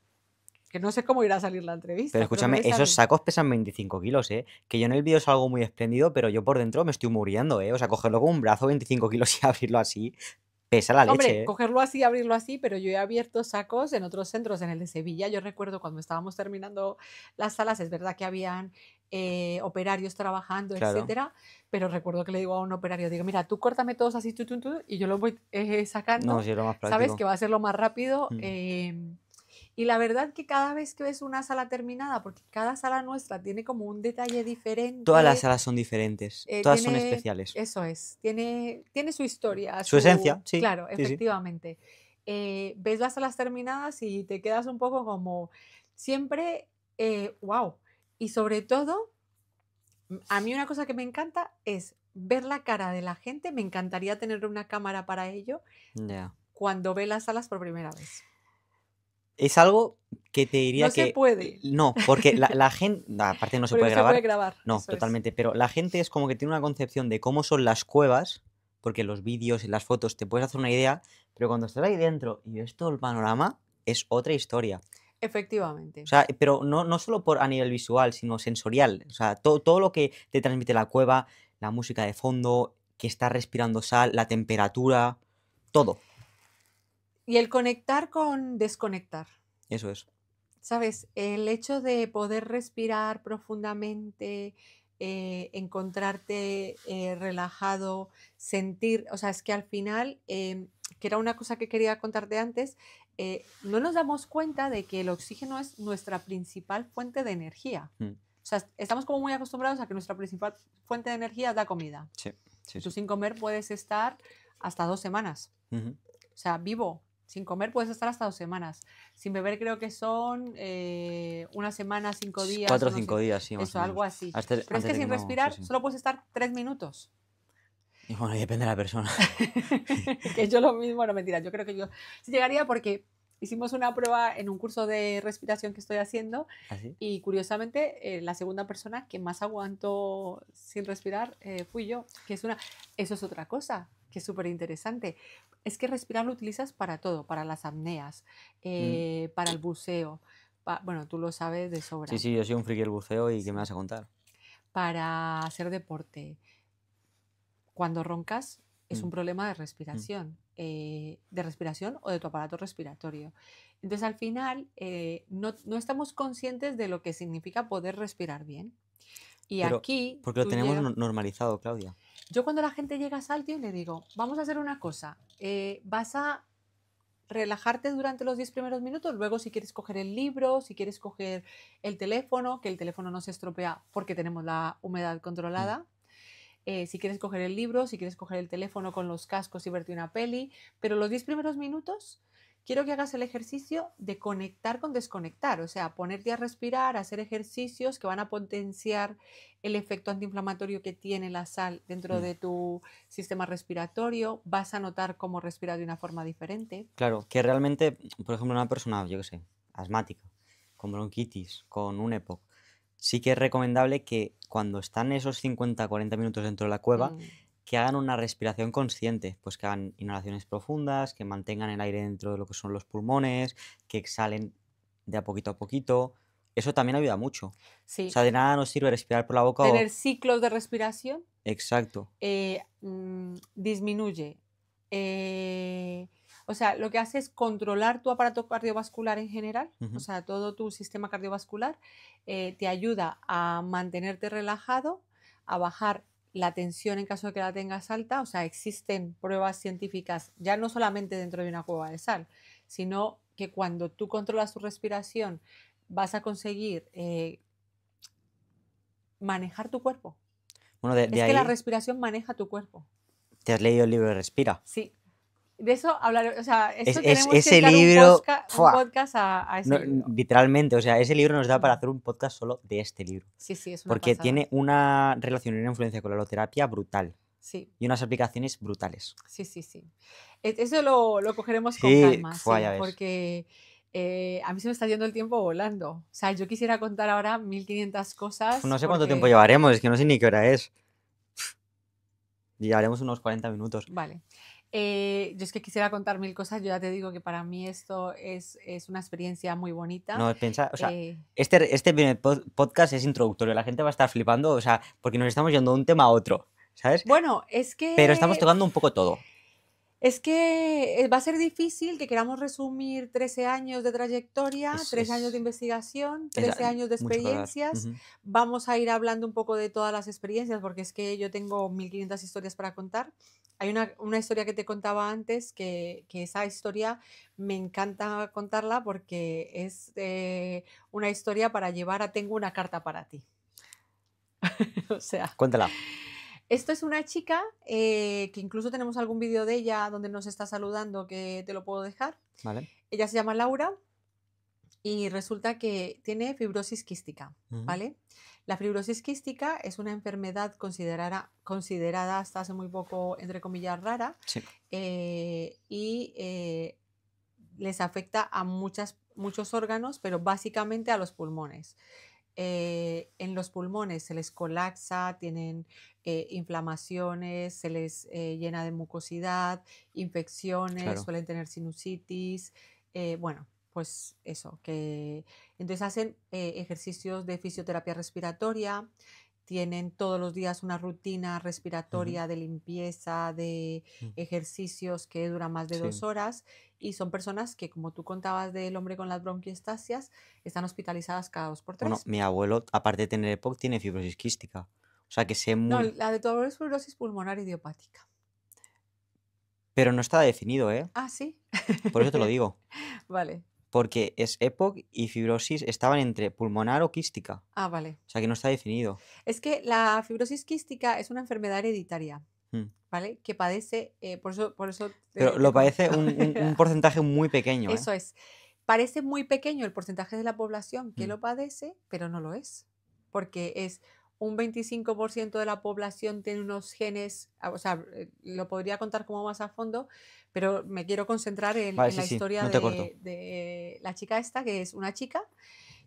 S1: que no sé cómo irá a salir la entrevista,
S2: pero
S1: pero me
S2: escúchame,
S1: ves a
S2: esos
S1: mí.
S2: sacos pesan 25 kilos, ¿eh? Que yo en el vídeo salgo muy espléndido, pero yo por dentro me estoy muriendo, ¿eh? O sea, cogerlo con un brazo 25 kilos y abrirlo así, pesa la
S1: Hombre,
S2: leche, ¿eh?
S1: cogerlo así, abrirlo así, pero yo he abierto sacos en otros centros, en el de Sevilla. Yo recuerdo cuando estábamos terminando las salas, es verdad que habían operarios trabajando,
S2: Claro.
S1: etcétera, pero recuerdo que le digo a un operario, digo, mira, tú córtame todos así, tú, y yo lo voy
S2: No,
S1: sacando,
S2: sí, es lo más
S1: sabes
S2: práctico.
S1: que va a ser lo más rápido.
S2: Mm.
S1: Y la verdad que cada vez que ves una sala terminada, porque cada sala nuestra tiene como un detalle
S2: Todas las
S1: diferente,
S2: salas son diferentes, todas son
S1: tiene,
S2: especiales.
S1: eso es, tiene su historia,
S2: Su esencia, sí,
S1: claro,
S2: sí, sí.
S1: efectivamente. Ves las salas terminadas y te quedas un poco como siempre, wow. Y sobre todo, a mí una cosa que me encanta es ver la cara de la gente. Me encantaría tener una cámara para ello
S2: Ya.
S1: cuando ve las salas por primera vez.
S2: Es algo que te diría
S1: No se
S2: que
S1: puede,
S2: no, porque la gente, aparte no se
S1: pero
S2: puede
S1: no se puede
S2: grabar,
S1: grabar,
S2: no,
S1: eso es.
S2: totalmente, pero la gente es como que tiene una concepción de cómo son las cuevas, porque los vídeos y las fotos te puedes hacer una idea, pero cuando estás ahí dentro y ves todo el panorama, es otra historia.
S1: Efectivamente.
S2: O sea, pero no solo por a nivel visual, sino sensorial. O sea, todo lo que te transmite la cueva, la música de fondo, que estás respirando sal, la temperatura, todo.
S1: Y el conectar con desconectar.
S2: Eso es.
S1: ¿Sabes? El hecho de poder respirar profundamente, encontrarte relajado, sentir, o sea, es que al final, que era una cosa que quería contarte antes, no nos damos cuenta de que el oxígeno es nuestra principal fuente de energía.
S2: Mm.
S1: O sea, estamos como muy acostumbrados a que nuestra principal fuente de energía es la comida.
S2: Sí, sí,
S1: Tú
S2: sí.
S1: sin comer puedes estar hasta 2 semanas.
S2: Ujú.
S1: O sea, vivo, sin comer puedes estar hasta 2 semanas. Sin beber creo que son una semana, 5 días.
S2: 4 o
S1: no
S2: 5
S1: sé,
S2: días, sí, más
S1: eso,
S2: o menos.
S1: algo así.
S2: Antes,
S1: Pero es
S2: antes
S1: que
S2: de que
S1: sin
S2: no. Sí,
S1: respirar
S2: sí.
S1: solo puedes estar 3 minutos.
S2: Y bueno, y depende de la persona.
S1: Que yo lo mismo, no mentira, yo creo que yo sí llegaría porque hicimos una prueba en un curso de respiración que estoy haciendo
S2: ¿Así?
S1: y curiosamente la segunda persona que más aguantó sin respirar fui yo, que es eso es otra cosa. que es súper interesante. Es que respirar lo utilizas para todo, para las apneas, para el buceo. Bueno, tú lo sabes de
S2: Sí,
S1: sobra.
S2: sí, yo soy un friki del buceo y ¿qué me
S1: Sí.
S2: vas a contar?
S1: Para hacer deporte. Cuando roncas es
S2: Mm,
S1: un problema
S2: mm.
S1: de respiración o de tu aparato respiratorio. Entonces, al final, no estamos conscientes de lo que significa poder respirar bien. Y
S2: Pero
S1: aquí
S2: porque lo
S1: tú
S2: tenemos
S1: llegas.
S2: normalizado, Claudia.
S1: Yo cuando la gente llega a Saltio le digo, vamos a hacer una cosa, vas a relajarte durante los 10 primeros minutos, luego si quieres coger el libro, si quieres coger el teléfono, que el teléfono no se estropea porque tenemos la humedad
S2: Mm.
S1: controlada, si quieres coger el libro, si quieres coger el teléfono con los cascos y verte una peli, pero los 10 primeros minutos quiero que hagas el ejercicio de conectar con desconectar, o sea, ponerte a respirar, hacer ejercicios que van a potenciar el efecto antiinflamatorio que tiene la sal dentro
S2: Mm.
S1: de tu sistema respiratorio, vas a notar cómo respiras de una forma diferente.
S2: Claro, que realmente, por ejemplo, una persona, yo qué sé, asmática, con bronquitis, con un EPOC, sí que es recomendable que cuando están esos 50-40 minutos dentro de la cueva,
S1: Mm,
S2: que hagan una respiración consciente, pues que hagan inhalaciones profundas, que mantengan el aire dentro de lo que son los pulmones, que exhalen de a poquito. Eso también ayuda mucho. O
S1: sí,
S2: sea, de nada nos sirve respirar por la boca o...
S1: tener ciclos de respiración
S2: Exacto.
S1: disminuye. O sea, lo que hace es controlar tu aparato cardiovascular en general, o
S2: Ujú.
S1: sea, todo tu sistema cardiovascular, te ayuda a mantenerte relajado, a bajar la tensión en caso de que la tengas alta, o sea, existen pruebas científicas, ya no solamente dentro de una cueva de sal, sino que cuando tú controlas tu respiración vas a conseguir manejar tu cuerpo.
S2: Bueno, de
S1: Es que la
S2: ahí
S1: respiración maneja tu cuerpo.
S2: te has leído el libro de Respira.
S1: Sí, de eso hablar, o sea,
S2: Es,
S1: eso
S2: es-
S1: tenemos que
S2: ese
S1: dedicar
S2: libro,
S1: un
S2: ¡fua!
S1: podcast a ese libro.
S2: Literalmente, o sea, ese libro nos da para
S1: Mm.
S2: hacer un podcast solo de este libro.
S1: Sí, sí, es una
S2: Porque
S1: pasada.
S2: tiene una relación y una influencia con la holoterapia brutal.
S1: Sí,
S2: Y unas aplicaciones brutales.
S1: sí, sí, sí. Eso lo cogeremos con
S2: Sí,
S1: calma,
S2: fue,
S1: sí,
S2: ya ves.
S1: porque a mí se me está yendo el tiempo volando. O sea, yo quisiera contar ahora 1500 cosas
S2: No sé cuánto tiempo
S1: porque,
S2: llevaremos, es que no sé ni qué hora es. Llevaremos unos 40 minutos.
S1: vale. Yo es que quisiera contar 1000 cosas, yo ya te digo que para mí esto es una experiencia muy bonita.
S2: No, piensa, o sea,
S1: Eh,
S2: este primer podcast es introductorio, la gente va a estar flipando, o sea, porque nos estamos yendo de un tema a otro, ¿sabes?
S1: bueno, es
S2: Pero estamos
S1: que
S2: tocando un poco todo.
S1: Es que va a ser difícil que queramos resumir 13 años de trayectoria,
S2: Es,
S1: 13 años de
S2: es,
S1: investigación,
S2: es
S1: 13 años de
S2: mucho que hablar.
S1: experiencias.
S2: Ujú.
S1: Vamos a ir hablando un poco de todas las experiencias, porque es que yo tengo 1500 historias para contar. Hay una historia que te contaba antes, que esa historia me encanta contarla porque es una historia para llevar a Tengo una carta para ti. O sea,
S2: Cuéntala.
S1: esto es una chica que incluso tenemos algún vídeo de ella donde nos está saludando que te lo puedo dejar.
S2: ¿Vale?
S1: Ella se llama Laura y resulta que tiene fibrosis quística,
S2: Ujú.
S1: ¿vale? La fibrosis quística es una enfermedad considerada hasta hace muy poco, entre comillas, rara
S2: Sí.
S1: y les afecta a muchos órganos, pero básicamente a los pulmones. En los pulmones se les colapsa, tienen inflamaciones, se les llena de mucosidad, infecciones,
S2: Claro.
S1: suelen tener sinusitis. Bueno, pues eso, que entonces hacen ejercicios de fisioterapia respiratoria, tienen todos los días una rutina
S2: Ujú.
S1: respiratoria de limpieza, de
S2: Mm.
S1: ejercicios que duran más de
S2: Sí.
S1: 2 horas y son personas que, como tú contabas del hombre con las bronquiectasias, están hospitalizadas cada 2 por
S2: Bueno,
S1: 3.
S2: mi abuelo, aparte de tener EPOC, tiene fibrosis quística. O sea que sé
S1: No,
S2: muy...
S1: la de tu abuelo es fibrosis pulmonar idiopática.
S2: Pero no está definido, ¿eh?
S1: Ah, sí.
S2: Por eso te lo digo.
S1: Vale.
S2: Porque es EPOC y fibrosis estaban entre pulmonar o quística.
S1: Ah, vale.
S2: O sea que no está definido.
S1: Es que la fibrosis quística es una enfermedad hereditaria,
S2: Mm.
S1: ¿vale? Que padece, por eso
S2: Pero
S1: te
S2: lo parece
S1: comento.
S2: un porcentaje muy pequeño, ¿eh?
S1: Eso es. Parece muy pequeño el porcentaje de la población que
S2: Mm.
S1: lo padece, pero no lo es. Porque es un 25% de la población tiene unos genes, o sea, lo podría contar como más a fondo, pero me quiero concentrar
S2: Vale,
S1: en
S2: sí,
S1: la
S2: sí,
S1: historia
S2: no te corto.
S1: de la chica esta, que es una chica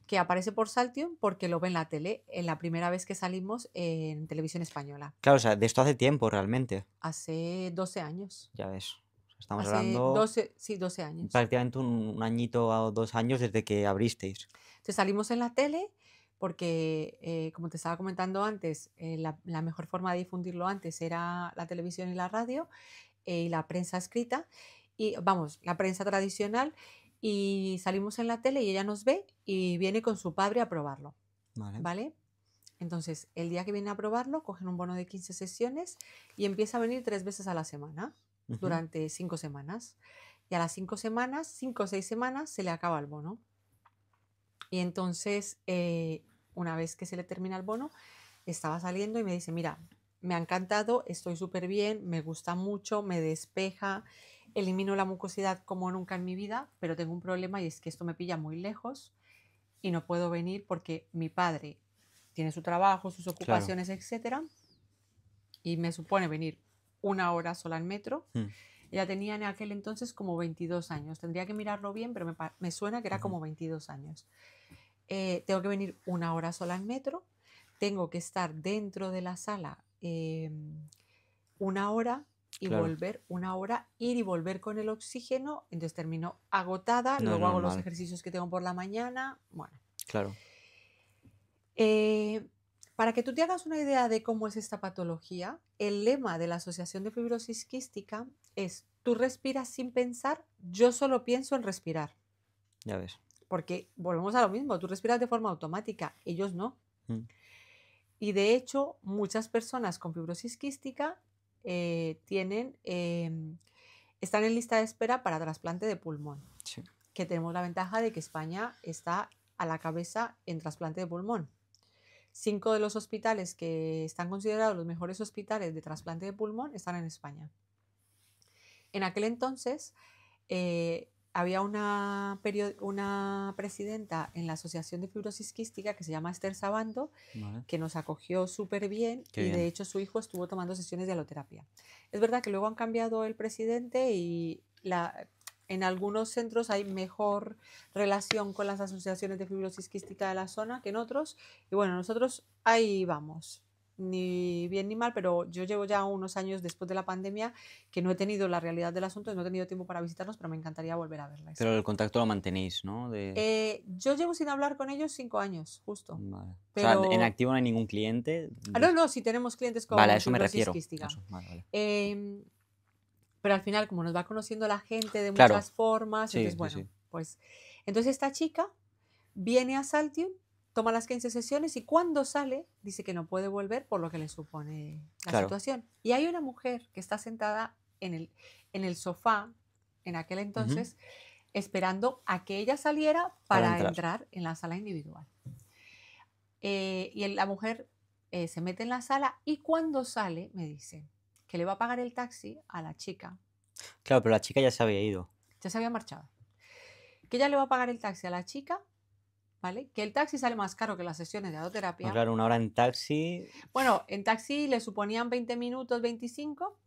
S1: que aparece por Saltium porque lo ve en la tele, en la primera vez que salimos en televisión española,
S2: Claro, o sea, de esto hace tiempo realmente.
S1: hace 12 años.
S2: Ya ves. Estamos
S1: Hace
S2: hablando
S1: 12, sí, 12 años.
S2: prácticamente un añito o 2 años desde que abristeis.
S1: Entonces salimos en la tele porque, como te estaba comentando antes, la mejor forma de difundirlo antes era la televisión y la radio y la prensa escrita, y vamos, la prensa tradicional, y salimos en la tele y ella nos ve y viene con su padre a probarlo,
S2: Vale.
S1: ¿vale? Entonces, el día que viene a probarlo, cogen un bono de 15 sesiones y empieza a venir 3 veces a la semana,
S2: Ujú.
S1: durante 5 semanas. Y a las 5 semanas, 5 o 6 semanas, se le acaba el bono. Y entonces, una vez que se le termina el bono, estaba saliendo y me dice, mira, me ha encantado, estoy súper bien, me gusta mucho, me despeja, elimino la mucosidad como nunca en mi vida, pero tengo un problema y es que esto me pilla muy lejos y no puedo venir porque mi padre tiene su trabajo, sus
S2: Claro.
S1: ocupaciones, etcétera, y me supone venir 1 hora sola en metro.
S2: Mm.
S1: Ella tenía en aquel entonces como 22 años. Tendría que mirarlo bien, pero me suena que era
S2: Ujú.
S1: como 22 años. Tengo que venir 1 hora sola en metro. Tengo que estar dentro de la sala 1 hora y
S2: Claro.
S1: volver 1 hora, ir y volver con el oxígeno. Entonces termino agotada,
S2: No es
S1: luego hago los
S2: normal.
S1: ejercicios que tengo por la mañana. Bueno,
S2: Claro.
S1: para que tú te hagas una idea de cómo es esta patología, el lema de la Asociación de Fibrosis Quística es: tú respiras sin pensar, yo solo pienso en respirar.
S2: Ya ves.
S1: Porque volvemos a lo mismo, tú respiras de forma automática, ellos no.
S2: Mm.
S1: Y de hecho, muchas personas con fibrosis quística están en lista de espera para trasplante de pulmón,
S2: Sí.
S1: que tenemos la ventaja de que España está a la cabeza en trasplante de pulmón. 5 de los hospitales que están considerados los mejores hospitales de trasplante de pulmón están en España. En aquel entonces había una presidenta en la Asociación de Fibrosis Quística que se llama Esther Sabando,
S2: Vale.
S1: que nos acogió súper bien.
S2: Qué
S1: y
S2: bien.
S1: de hecho su hijo estuvo tomando sesiones de aloterapia. Es verdad que luego han cambiado el presidente y en algunos centros hay mejor relación con las asociaciones de fibrosis quística de la zona que en otros. Y bueno, nosotros ahí vamos, ni bien ni mal, pero yo llevo ya unos años después de la pandemia que no he tenido la realidad del asunto, no he tenido tiempo para visitarlos, pero me encantaría volver a verles.
S2: Pero el contacto lo mantenéis, ¿no?
S1: Yo llevo sin hablar con ellos 5 años, justo.
S2: Vale.
S1: Pero...
S2: O sea, en activo no hay ningún cliente.
S1: no, sí tenemos clientes con
S2: Vale, a eso me
S1: fibrosis
S2: refiero.
S1: quística.
S2: Eso, vale.
S1: Pero al final, como nos va conociendo la gente de
S2: Claro.
S1: muchas formas,
S2: Sí,
S1: entonces,
S2: sí,
S1: bueno,
S2: sí.
S1: pues... Entonces esta chica viene a Saltium, toma las 15 sesiones y cuando sale dice que no puede volver por lo que le supone la
S2: Claro.
S1: situación. Y hay una mujer que está sentada en el sofá en aquel entonces esperando a que ella saliera para entrar en la sala individual. Y la mujer se mete en la sala y cuando sale me dice que le va a pagar el taxi a la chica.
S2: Claro, pero la chica ya se había ido.
S1: Ya se había marchado. Que ella le va a pagar el taxi a la chica, ¿vale? Que el taxi sale más caro que las sesiones de aloterapia.
S2: No, claro, 1 hora en taxi.
S1: Bueno, en taxi le suponían 20 minutos, 25.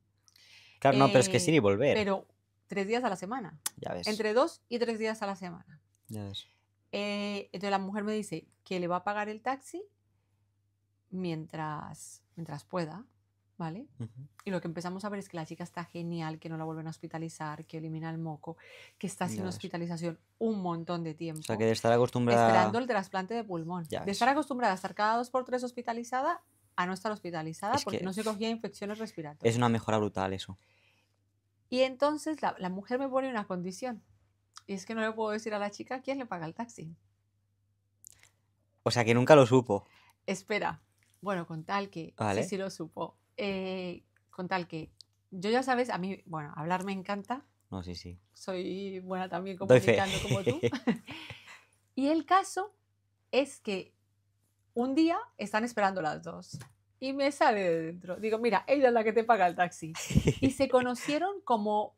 S2: Claro, no, pero es que es ir y volver.
S1: Pero 3 días a la semana.
S2: Ya ves.
S1: Entre 2 y 3 días a la semana.
S2: Ya ves.
S1: Entonces la mujer me dice que le va a pagar el taxi mientras pueda, ¿vale? Y lo que empezamos a ver es que la chica está genial, que no la vuelven a hospitalizar, que elimina el moco, que está sin hospitalización un montón de tiempo.
S2: O sea, que de estar acostumbrada...
S1: Esperando el trasplante de pulmón.
S2: Ya
S1: de estar acostumbrada a estar cada 2 por 3 hospitalizada a no estar hospitalizada
S2: Es
S1: porque
S2: que
S1: no se cogía infecciones respiratorias.
S2: es una mejora brutal eso.
S1: Y entonces la mujer me pone una condición. Y es que no le puedo decir a la chica quién le paga el taxi.
S2: O sea, que nunca lo supo.
S1: Espera. Bueno, con tal que...
S2: Vale.
S1: Sí lo supo. Con tal que... Yo ya sabes, a mí, bueno, hablar me encanta.
S2: No, sí, sí.
S1: Soy buena también
S2: Doy fe.
S1: comunicando como tú. Y el caso es que un día están esperando las dos. Y me sale de dentro. Digo, mira, ella es la que te paga el taxi. Y se conocieron como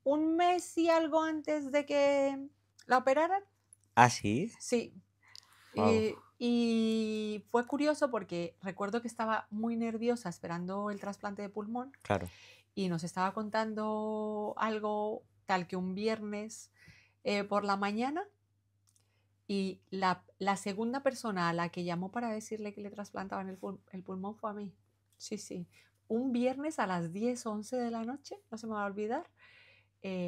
S1: 1 mes y algo antes de que la operaran.
S2: ¿Ah, sí?
S1: Sí.
S2: Wow.
S1: Y fue curioso porque recuerdo que estaba muy nerviosa esperando el trasplante de pulmón.
S2: Claro.
S1: Y nos estaba contando algo tal que un viernes por la mañana Y la segunda persona a la que llamó para decirle que le trasplantaban el pulmón fue a mí. Sí, sí. Un viernes a las 10 o 11 de la noche, no se me va a olvidar,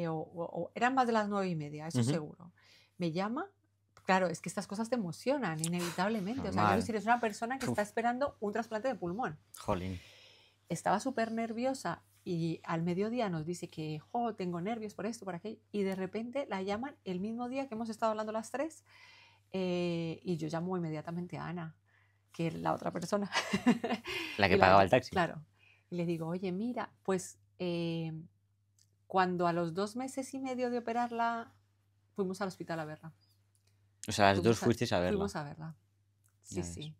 S1: o eran más de las 9:30, eso seguro. Me llama, claro, es que estas cosas te emocionan inevitablemente. O sea, yo decir, es una persona que está esperando un trasplante de pulmón.
S2: Jolín.
S1: Estaba súper nerviosa y al mediodía nos dice que, tengo nervios por esto, por aquello, y de repente la llaman el mismo día que hemos estado hablando las tres, y yo llamo inmediatamente a Ana, que es la otra persona.
S2: La que pagaba el taxi.
S1: Claro. Y le digo, oye, mira, pues cuando a los 2 meses y medio de operarla, fuimos al hospital a verla.
S2: O sea, las dos fuisteis a verla.
S1: Fuimos a verla. Sí, sí.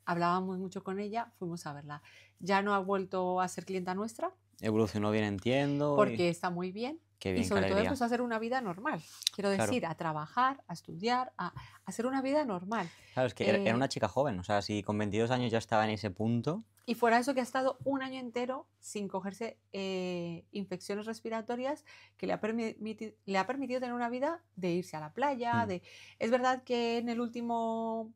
S1: Hablábamos mucho con ella, fuimos a verla. Ya no ha vuelto a ser clienta nuestra.
S2: Evolucionó bien, entiendo.
S1: Porque está muy bien.
S2: Qué bien,
S1: y sobre todo pues, a hacer una vida normal. Quiero decir, a trabajar, a estudiar, a hacer una vida normal.
S2: Claro, es que era una chica joven. O sea, si con 22 años ya estaba en ese punto.
S1: Y fuera eso que ha estado un año entero sin cogerse infecciones respiratorias, que le ha permitido tener una vida de irse a la playa. Es verdad que en el último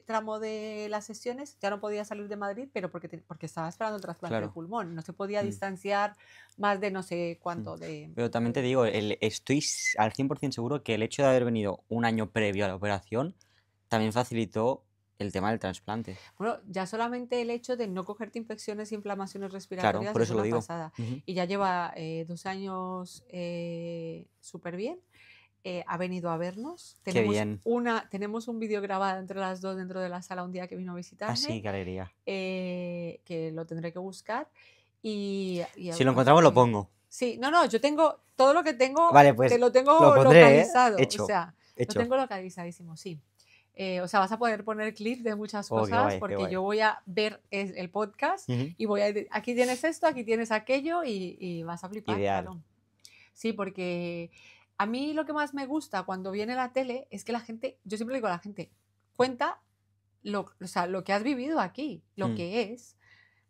S1: tramo de las sesiones ya no podía salir de Madrid, pero porque estaba esperando el trasplante de pulmón. No se podía distanciar más de no sé cuánto.
S2: Pero también te digo, estoy al 100% seguro que el hecho de haber venido un año previo a la operación también facilitó el tema del trasplante.
S1: Bueno, ya solamente el hecho de no cogerte infecciones e inflamaciones respiratorias,
S2: claro, por eso
S1: es una
S2: lo digo.
S1: pasada. Y ya lleva 2 años súper bien. Ha venido a vernos. Tenemos un vídeo grabado entre las dos dentro de la sala un día que vino a visitarme.
S2: Ah, sí, qué alegría.
S1: Que lo tendré que buscar. Y
S2: si lo encontramos lo pongo.
S1: Sí, no, yo tengo todo lo que tengo,
S2: vale, pues
S1: te lo tengo localizado. Hecho. O sea, lo tengo localizadísimo, sí. O sea, vas a poder poner clips de muchas cosas porque yo voy a ver el podcast y voy a decir, aquí tienes esto, aquí tienes aquello y vas a flipar.
S2: Ideal.
S1: Claro. Sí, porque a mí lo que más me gusta cuando viene la tele es que la gente, yo siempre digo a la gente, cuenta lo que has vivido aquí, lo que es.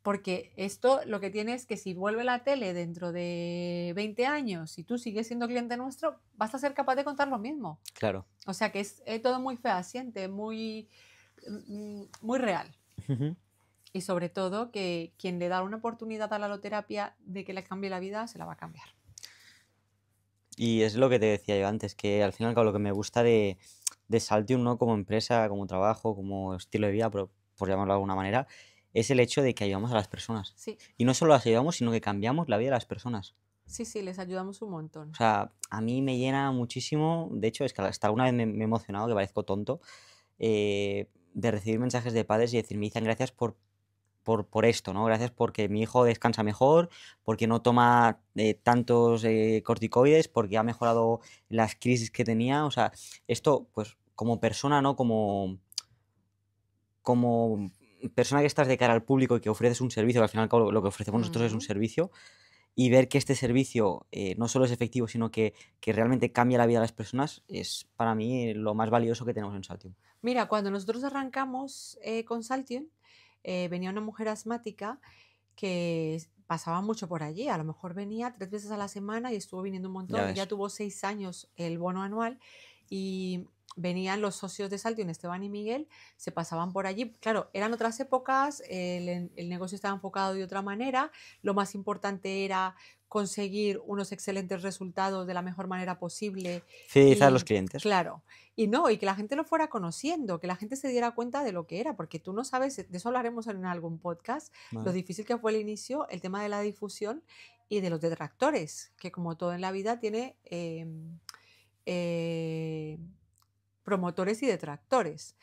S1: Porque esto lo que tiene es que si vuelve la tele dentro de 20 años y tú sigues siendo cliente nuestro, vas a ser capaz de contar lo mismo.
S2: Claro.
S1: O sea que es todo muy fehaciente, muy real. Y sobre todo que quien le da una oportunidad a la aloterapia de que le cambie la vida, se la va a cambiar.
S2: Y es lo que te decía yo antes, que al final lo que me gusta de Saltium, ¿no? Como empresa, como trabajo, como estilo de vida, por llamarlo de alguna manera, es el hecho de que ayudamos a las personas.
S1: Sí.
S2: Y no solo las ayudamos, sino que cambiamos la vida de las personas.
S1: Sí, les ayudamos un montón.
S2: O sea, a mí me llena muchísimo, de hecho, es que hasta alguna vez me he emocionado, que parezco tonto, de recibir mensajes de padres y decir, me dicen gracias por esto, ¿no? Gracias porque mi hijo descansa mejor, porque no toma tantos corticoides, porque ha mejorado las crisis que tenía. O sea, esto, pues, como persona, ¿no? Como persona que estás de cara al público y que ofreces un servicio, que al final lo que ofrecemos nosotros es un servicio, y ver que este servicio no solo es efectivo, sino que realmente cambia la vida de las personas, es para mí lo más valioso que tenemos en Saltium.
S1: Mira, cuando nosotros arrancamos con Saltium, venía una mujer asmática que pasaba mucho por allí. A lo mejor venía 3 veces a la semana y estuvo viniendo un montón. Ya tuvo 6 años el bono anual y venían los socios de Saltium, Esteban y Miguel, se pasaban por allí. Claro, eran otras épocas, el negocio estaba enfocado de otra manera. Lo más importante era conseguir unos excelentes resultados de la mejor manera posible.
S2: Fidelizar a los clientes.
S1: Claro. Y que la gente lo fuera conociendo, que la gente se diera cuenta de lo que era, porque tú no sabes, de eso hablaremos en algún podcast, lo difícil que fue el inicio, el tema de la difusión y de los detractores, que como todo en la vida tiene promotores y detractores.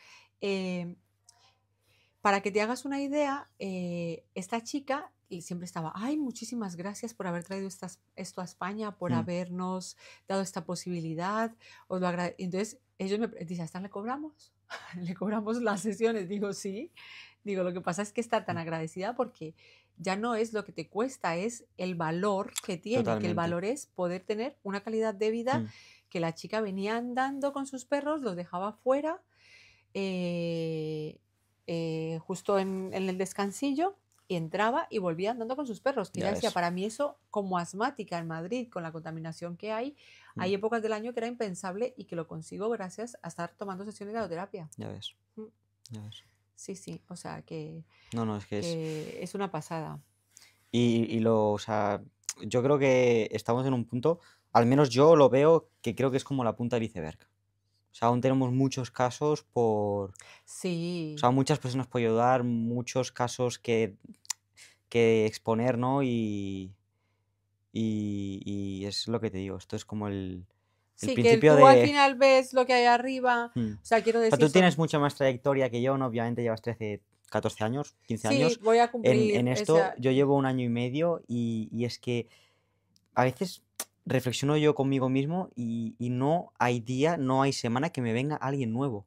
S1: Para que te hagas una idea, esta chica siempre estaba, ay, muchísimas gracias por haber traído esto a España, por habernos dado esta posibilidad. Os lo Entonces, ellos me dicen, ¿a esta le cobramos? ¿Le cobramos las sesiones? Digo, sí. Digo, lo que pasa es que está tan agradecida porque ya no es lo que te cuesta, es el valor que tiene. Totalmente. Que el valor es poder tener una calidad de vida que la chica venía andando con sus perros, los dejaba fuera, justo en el descansillo, y entraba y volvía andando con sus perros. Que
S2: Ya
S1: ya decía,
S2: ves.
S1: para mí eso, como asmática en Madrid, con la contaminación que hay épocas del año que era impensable y que lo consigo gracias a estar tomando sesiones de aeroterapia.
S2: Ya ves.
S1: Mm.
S2: Ya ves.
S1: Sí, sí, o sea
S2: No, es que es...
S1: que es una pasada.
S2: O sea, yo creo que estamos en un punto, al menos yo lo veo, que creo que es como la punta del iceberg. O sea, aún tenemos muchos casos por... O
S1: Sí,
S2: sea, muchas personas por ayudar, muchos casos que exponer, ¿no? Y es lo que te digo, esto es como el
S1: sí, que
S2: principio
S1: tú al
S2: de...
S1: final ves lo que hay arriba,
S2: Mm.
S1: o sea, quiero
S2: O sea,
S1: decir,
S2: tú tienes mucha más trayectoria que yo, ¿no? Obviamente llevas 13, 14 años, 15
S1: sí,
S2: años
S1: voy a
S2: en
S1: cumplir
S2: esto.
S1: esa,
S2: Yo llevo un año y medio y es que a veces reflexiono yo conmigo mismo y no hay día, no hay semana que me venga alguien nuevo.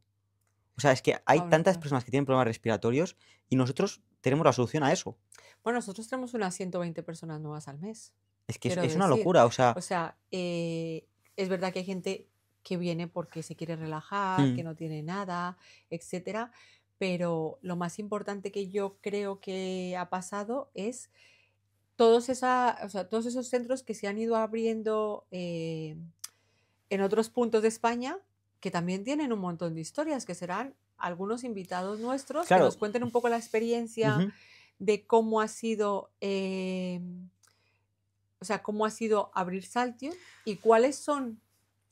S2: O sea, es que hay
S1: Pablo,
S2: tantas
S1: claro.
S2: personas que tienen problemas respiratorios y nosotros tenemos la solución a eso.
S1: Bueno, nosotros tenemos unas 120 personas nuevas al mes,
S2: Es que
S1: quiero
S2: es una
S1: decir.
S2: locura, o sea,
S1: O sea, es verdad que hay gente que viene porque se quiere relajar, que
S2: mm,
S1: no tiene nada, etcétera, pero lo más importante que yo creo que ha pasado es o sea, todos esos centros que se han ido abriendo en otros puntos de España, que también tienen un montón de historias, que serán algunos invitados nuestros que
S2: claro,
S1: nos cuenten un poco la experiencia
S2: ujú,
S1: de cómo ha sido, o sea, cómo ha sido abrir Saltium y cuáles son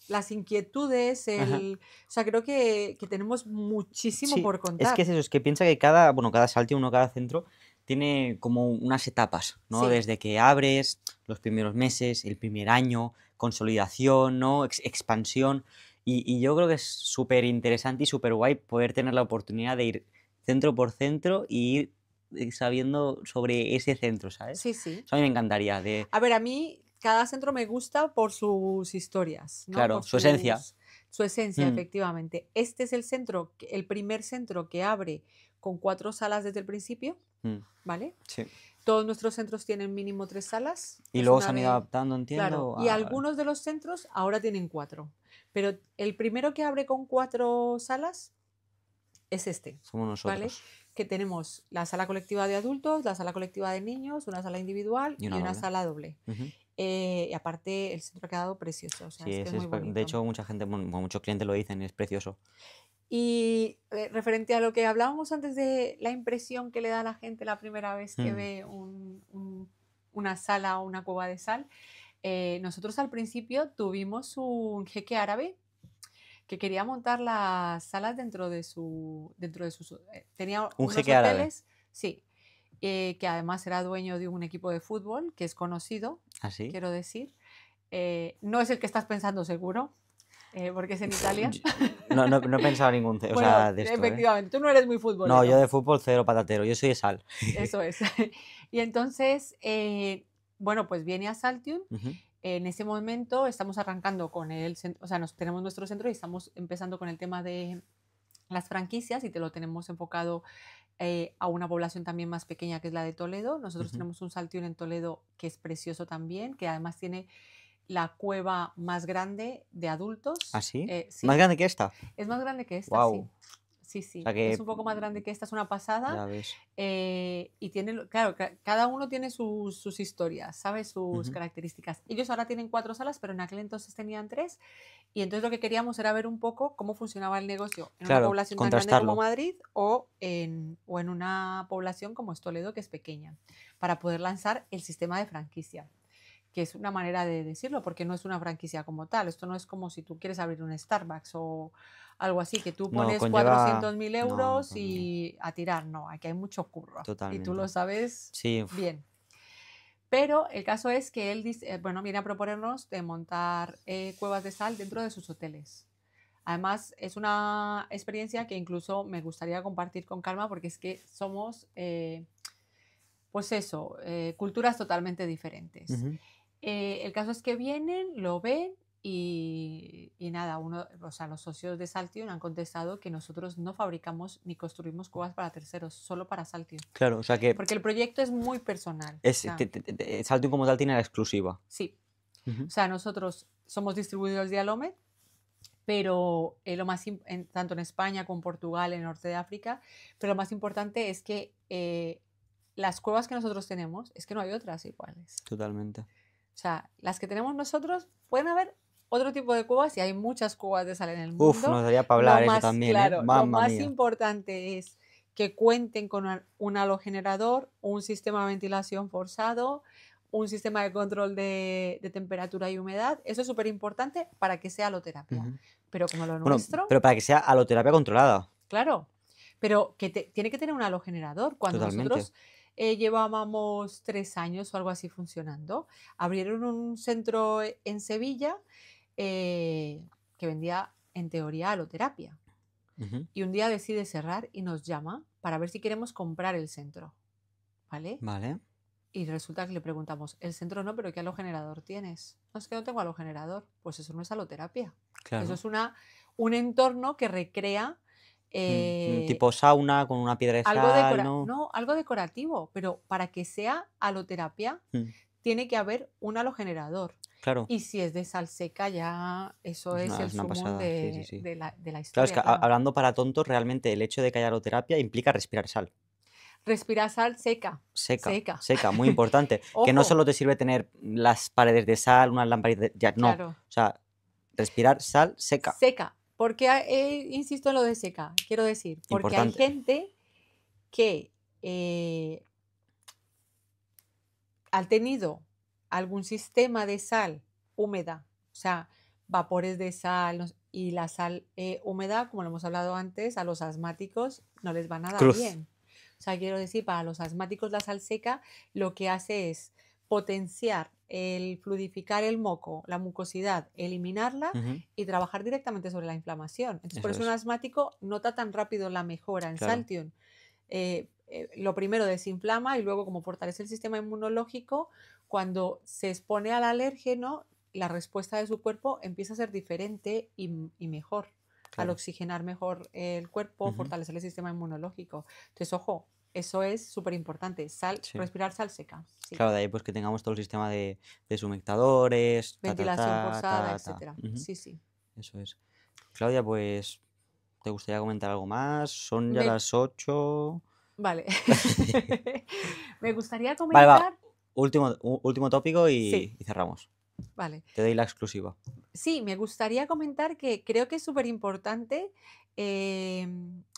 S1: las inquietudes,
S2: ajá.
S1: o sea, creo que tenemos muchísimo
S2: Sí,
S1: por
S2: es que
S1: contar.
S2: es eso, es que piensa que cada salto, cada centro tiene como unas etapas, ¿no?
S1: Sí,
S2: Desde que abres, los primeros meses, el primer año, consolidación, ¿no? Expansión. Y yo creo que es súper interesante y súper guay poder tener la oportunidad de ir centro por centro y ir sabiendo sobre ese centro, ¿sabes?
S1: sí, sí.
S2: Eso a mí me encantaría,
S1: A ver, a mí cada centro me gusta por sus historias, ¿no?
S2: claro, su esencia.
S1: Su esencia,
S2: Mm,
S1: efectivamente. Este es el primer centro que abre con 4 salas desde el principio,
S2: mm,
S1: ¿vale?
S2: sí.
S1: Todos nuestros centros tienen mínimo 3 salas,
S2: Y
S1: es
S2: luego se
S1: una
S2: han ido
S1: de,
S2: adaptando,
S1: claro,
S2: entiendo,
S1: y
S2: a...
S1: algunos de los centros ahora tienen 4, pero el primero que abre con 4 salas es este,
S2: Somos
S1: ¿vale?
S2: nosotros.
S1: Que tenemos la sala colectiva de adultos, la sala colectiva de niños, una sala individual
S2: Y
S1: y
S2: una
S1: una
S2: doble.
S1: sala doble.
S2: Ujú.
S1: Y aparte el centro ha quedado precioso, o sea,
S2: Sí,
S1: es que es muy
S2: de
S1: bonito.
S2: hecho mucha gente, bueno, muchos clientes lo dicen, es precioso.
S1: Y referente a lo que hablábamos antes de la impresión que le da a la gente la primera vez que
S2: Mm,
S1: ve una sala o una cueva de sal, nosotros al principio tuvimos un jeque árabe que quería montar las salas tenía
S2: Un
S1: unos
S2: jeque árabe,
S1: hoteles, sí, que además era dueño de un equipo de fútbol que es conocido,
S2: ¿así?
S1: quiero decir. No es el que estás pensando seguro, porque es en Italia.
S2: No he pensado ningún, o
S1: Bueno,
S2: sea, de esto, ¿eh?
S1: efectivamente, tú no eres muy
S2: No, yo
S1: futbolero,
S2: de fútbol cero patatero, yo soy de sal.
S1: eso es. Y entonces, bueno, pues viene a Saltium.
S2: Ujú,
S1: En ese momento estamos arrancando con o sea, tenemos nuestro centro y estamos empezando con el tema de las franquicias y te lo tenemos enfocado a una población también más pequeña que es la de Toledo. Nosotros
S2: ujú.
S1: tenemos un Saltium en Toledo que es precioso también, que además tiene la cueva más grande de adultos.
S2: ¿Así? ¿Más
S1: Sí,
S2: grande que esta?
S1: es más grande que esta, sí.
S2: Wow.
S1: Sí,
S2: O
S1: sí,
S2: sea
S1: es
S2: que,
S1: un poco más grande que esta, es una pasada.
S2: ya ves.
S1: Y tiene, claro, cada uno tiene sus historias, ¿sabes? Sus
S2: Ujú.
S1: características. Ellos ahora tienen 4 salas, pero en aquel entonces tenían 3. Y entonces lo que queríamos era ver un poco cómo funcionaba el negocio en una
S2: Claro,
S1: población tan grande como
S2: contrastarlo.
S1: Madrid o en una población como es Toledo, que es pequeña, para poder lanzar el sistema de franquicia, que es una manera de decirlo, porque no es una franquicia como tal. Esto no es como si tú quieres abrir un Starbucks o algo así, que tú
S2: No,
S1: pones
S2: conlleva...
S1: 400.000
S2: No,
S1: euros y a tirar. No, aquí hay mucho curro y tú lo
S2: totalmente.
S1: sabes
S2: Sí,
S1: bien. Pero el caso es que él dice, bueno, viene a proponernos de montar cuevas de sal dentro de sus hoteles. Además, es una experiencia que incluso me gustaría compartir con Calma porque es que somos, pues eso, culturas totalmente diferentes.
S2: ujú,
S1: El caso es que vienen, lo ven y nada, o sea, los socios de Saltium han contestado que nosotros no fabricamos ni construimos cuevas para terceros, solo para Saltium.
S2: claro, o sea que
S1: Porque el proyecto es muy personal. O
S2: es,
S1: sea,
S2: Saltium como tal tiene la exclusiva.
S1: sí.
S2: Ujú,
S1: O sea, nosotros somos distribuidores de Alome, pero tanto en España como en Portugal, en el norte de África, pero lo más importante es que las cuevas que nosotros tenemos, es que no hay otras iguales.
S2: Totalmente.
S1: O sea, las que tenemos nosotros, pueden haber otro tipo de cuevas y hay muchas cuevas de sal en el
S2: Uf,
S1: mundo.
S2: nos daría para
S1: Lo
S2: hablar eso
S1: más,
S2: también, ¿eh?
S1: claro, lo
S2: Mamma
S1: más
S2: mía.
S1: importante es que cuenten con un halogenerador, un sistema de ventilación forzado, un sistema de control de temperatura y humedad. Eso es súper importante para que sea haloterapia.
S2: Ujú.
S1: Pero como lo
S2: Bueno,
S1: nuestro,
S2: pero para que sea haloterapia controlada.
S1: claro, pero que tiene que tener un halogenerador. Cuando
S2: Totalmente.
S1: nosotros llevábamos 3 años o algo así funcionando, abrieron un centro en Sevilla que vendía, en teoría, haloterapia.
S2: Ujú.
S1: Y un día decide cerrar y nos llama para ver si queremos comprar el centro, ¿vale?
S2: Vale.
S1: Y resulta que le preguntamos, el centro no, pero ¿qué halogenerador tienes? No, es que no tengo halogenerador. Pues eso no es haloterapia.
S2: Claro.
S1: Eso es un entorno que recrea
S2: Un tipo sauna con una piedra de
S1: algo
S2: sal, ¿no?
S1: no, algo decorativo, pero para que sea haloterapia
S2: Mm,
S1: tiene que haber un halogenerador.
S2: Claro.
S1: Y si es de sal seca, ya eso es el
S2: Es una
S1: sumum
S2: pasada, sí, sí.
S1: de la
S2: Claro, es
S1: historia,
S2: que
S1: claro.
S2: hablando para tontos, realmente el hecho de que haya haloterapia implica respirar sal.
S1: Respirar sal seca.
S2: Seca, muy importante. Que no
S1: Ojo,
S2: solo te sirve tener las paredes de sal, unas lamparitas ya, no.
S1: claro.
S2: O sea, respirar sal seca.
S1: Seca. ¿Por qué insisto en lo de seca? Quiero decir, porque hay
S2: Importante.
S1: gente que ha tenido algún sistema de sal húmeda, o sea, vapores de sal y la sal húmeda, como lo hemos hablado antes, a los asmáticos no les va nada
S2: Cruz.
S1: bien. O sea, quiero decir, para los asmáticos la sal seca lo que hace es potenciar el fluidificar el moco, la mucosidad, eliminarla
S2: Ujú,
S1: y trabajar directamente sobre la inflamación. Entonces, por
S2: eso
S1: eso un
S2: es.
S1: asmático nota tan rápido la mejora en
S2: Claro.
S1: Saltion. Lo primero desinflama y luego como fortalece el sistema inmunológico, cuando se expone al alérgeno, la respuesta de su cuerpo empieza a ser diferente y mejor, al
S2: Claro.
S1: oxigenar mejor el cuerpo,
S2: Ujú.
S1: fortalecer el sistema inmunológico. Entonces, ojo, eso es súper importante.
S2: Sí.
S1: Respirar sal seca. Sí.
S2: Claro, de ahí pues que tengamos todo el sistema de humectadores,
S1: Ventilación forzada, etcétera.
S2: Ujú,
S1: Sí, sí.
S2: eso es. Claudia, pues, ¿te gustaría comentar algo más? Son ya
S1: Me-
S2: las 8.
S1: Vale. Me gustaría
S2: Vale, va.
S1: comentar.
S2: Último tópico
S1: Sí,
S2: y cerramos.
S1: vale.
S2: Te doy la exclusiva.
S1: Sí, me gustaría comentar que creo que es súper importante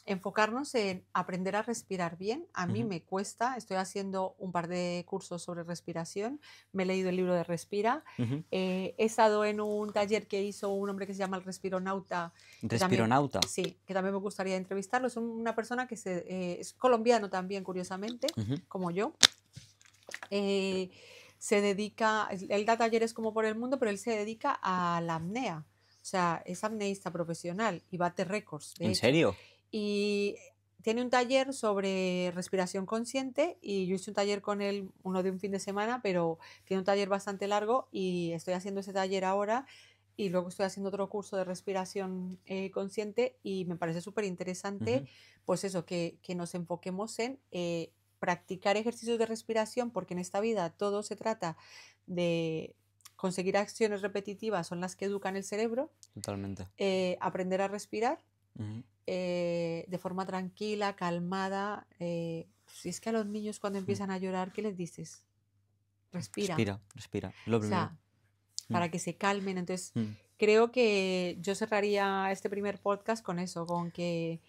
S1: enfocarnos en aprender a respirar bien. A mí
S2: Ujú,
S1: me cuesta, estoy haciendo un par de cursos sobre respiración, me he leído el libro de Respira,
S2: ujú.
S1: he estado en un taller que hizo un hombre que se llama el Respironauta, que también,
S2: Respironauta.
S1: sí, que también me gustaría entrevistarlo. Es una persona que es colombiano también, curiosamente,
S2: Ujú,
S1: como yo. Se dedica, él da talleres como por el mundo, pero él se dedica a la apnea. O sea, es apneísta profesional y bate récords, de
S2: ¿En
S1: hecho.
S2: serio?
S1: Y tiene un taller sobre respiración consciente y yo hice un taller con él, uno de un fin de semana, pero tiene un taller bastante largo y estoy haciendo ese taller ahora y luego estoy haciendo otro curso de respiración consciente y me parece súper interesante,
S2: Ujú,
S1: pues eso, que nos enfoquemos en practicar ejercicios de respiración, porque en esta vida todo se trata de conseguir acciones repetitivas, son las que educan el cerebro,
S2: Totalmente.
S1: aprender a respirar
S2: Ujú.
S1: de forma tranquila, calmada. Si es que a los niños cuando empiezan a llorar, ¿qué les dices? Respira.
S2: Respira. Lo
S1: O
S2: primero.
S1: sea,
S2: Mm,
S1: para que se calmen. Entonces,
S2: mm.
S1: creo que yo cerraría este primer podcast con eso, con que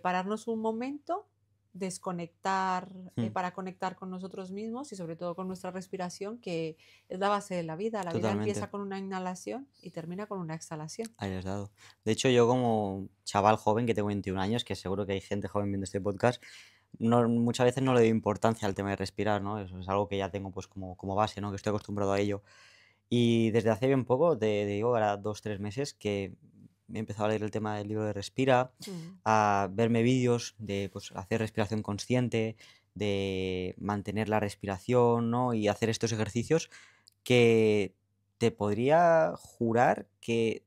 S1: pararnos un momento, desconectar
S2: Mm,
S1: para conectar con nosotros mismos y sobre todo con nuestra respiración, que es la base de la vida. La vida
S2: Totalmente.
S1: empieza con una inhalación y termina con una exhalación.
S2: Ahí has dado. De hecho, yo como chaval joven, que tengo 21 años, que seguro que hay gente joven viendo este podcast, muchas veces no le doy importancia al tema de respirar, ¿no? Eso es algo que ya tengo pues como base, ¿no? Que estoy acostumbrado a ello. Y desde hace bien poco, te digo, ahora 2, 3 meses, que he empezado a leer el tema del libro de Respira,
S1: Mm.
S2: a verme vídeos de pues, hacer respiración consciente, de mantener la respiración, ¿no? Y hacer estos ejercicios que te podría jurar que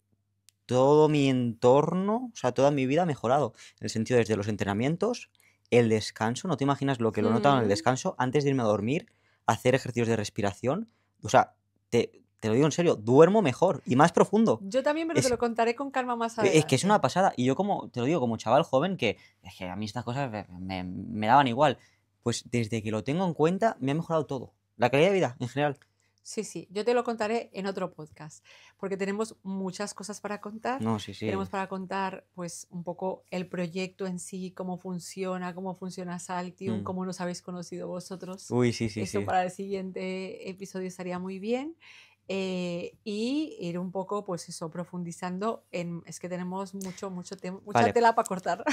S2: todo mi entorno, o sea, toda mi vida ha mejorado. En el sentido desde los entrenamientos, el descanso, no te imaginas lo que lo he notado en el
S1: Mm.
S2: descanso, antes de irme a dormir, hacer ejercicios de respiración. O sea, te lo digo en serio, duermo mejor y más profundo.
S1: Yo también, pero te
S2: Es,
S1: lo contaré con calma más
S2: es que es una
S1: adelante.
S2: pasada. Y yo como, te lo digo, como chaval joven, que es que a mí estas cosas me daban igual. pues desde que lo tengo en cuenta me ha mejorado todo. La calidad de vida en general.
S1: Sí, sí, yo te lo contaré en otro podcast, porque tenemos muchas cosas para contar.
S2: No, sí, sí.
S1: Tenemos para contar, pues, un poco el proyecto en sí, cómo funciona Saltium,
S2: Mm.
S1: cómo nos habéis conocido vosotros.
S2: Uy, sí, sí,
S1: Eso
S2: sí.
S1: para el siguiente episodio estaría muy bien. Y ir un poco, pues eso, profundizando en... Es que tenemos mucha
S2: Vale.
S1: tela para cortar.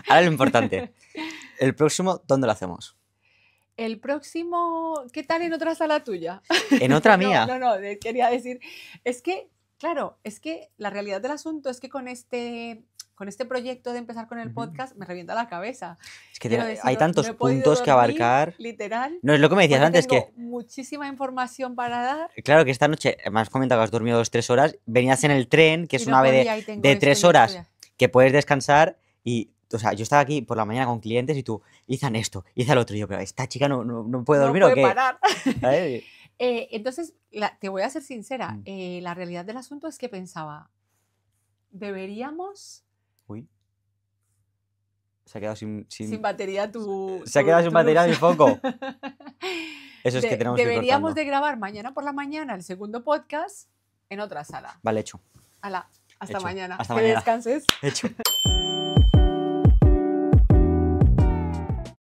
S2: Ahora lo importante. El próximo, ¿dónde lo hacemos?
S1: El próximo, ¿qué tal en otra sala tuya?
S2: ¿En otra mía?
S1: No, quería decir, es que, claro, es que la realidad del asunto es que con este proyecto de empezar con el
S2: Ujú.
S1: podcast me revienta la cabeza.
S2: Es que
S1: Quiero
S2: hay
S1: deciros,
S2: tantos
S1: no he podido
S2: puntos que
S1: dormir,
S2: abarcar.
S1: literal,
S2: No, es lo que me decías
S1: porque
S2: antes,
S1: tengo
S2: que
S1: muchísima información para dar
S2: claro que esta noche, me has comentado que has dormido 2-3 horas, venías en el tren, que es
S1: y
S2: una
S1: no
S2: ave
S1: podía y tengo
S2: de
S1: esto
S2: 3
S1: y esto
S2: horas
S1: ya.
S2: que puedes descansar y, o sea, yo estaba aquí por la mañana con clientes y tú, Izan esto, Izan lo otro, y yo, pero esta chica no puede
S1: No
S2: dormir o
S1: puede
S2: qué.
S1: parar.
S2: ¿Sabes?
S1: Entonces, te voy a ser sincera,
S2: Mm.
S1: la realidad del asunto es que pensaba, deberíamos...
S2: Uy, se ha quedado
S1: Sin batería
S2: se ha quedado sin batería mi foco. Eso es que tenemos que ir
S1: deberíamos
S2: cortando.
S1: de grabar mañana por la mañana el segundo podcast en otra sala.
S2: Vale, hecho.
S1: Hala, hasta
S2: Hecho.
S1: mañana.
S2: Hasta
S1: Que
S2: mañana.
S1: descanses.
S2: Hecho.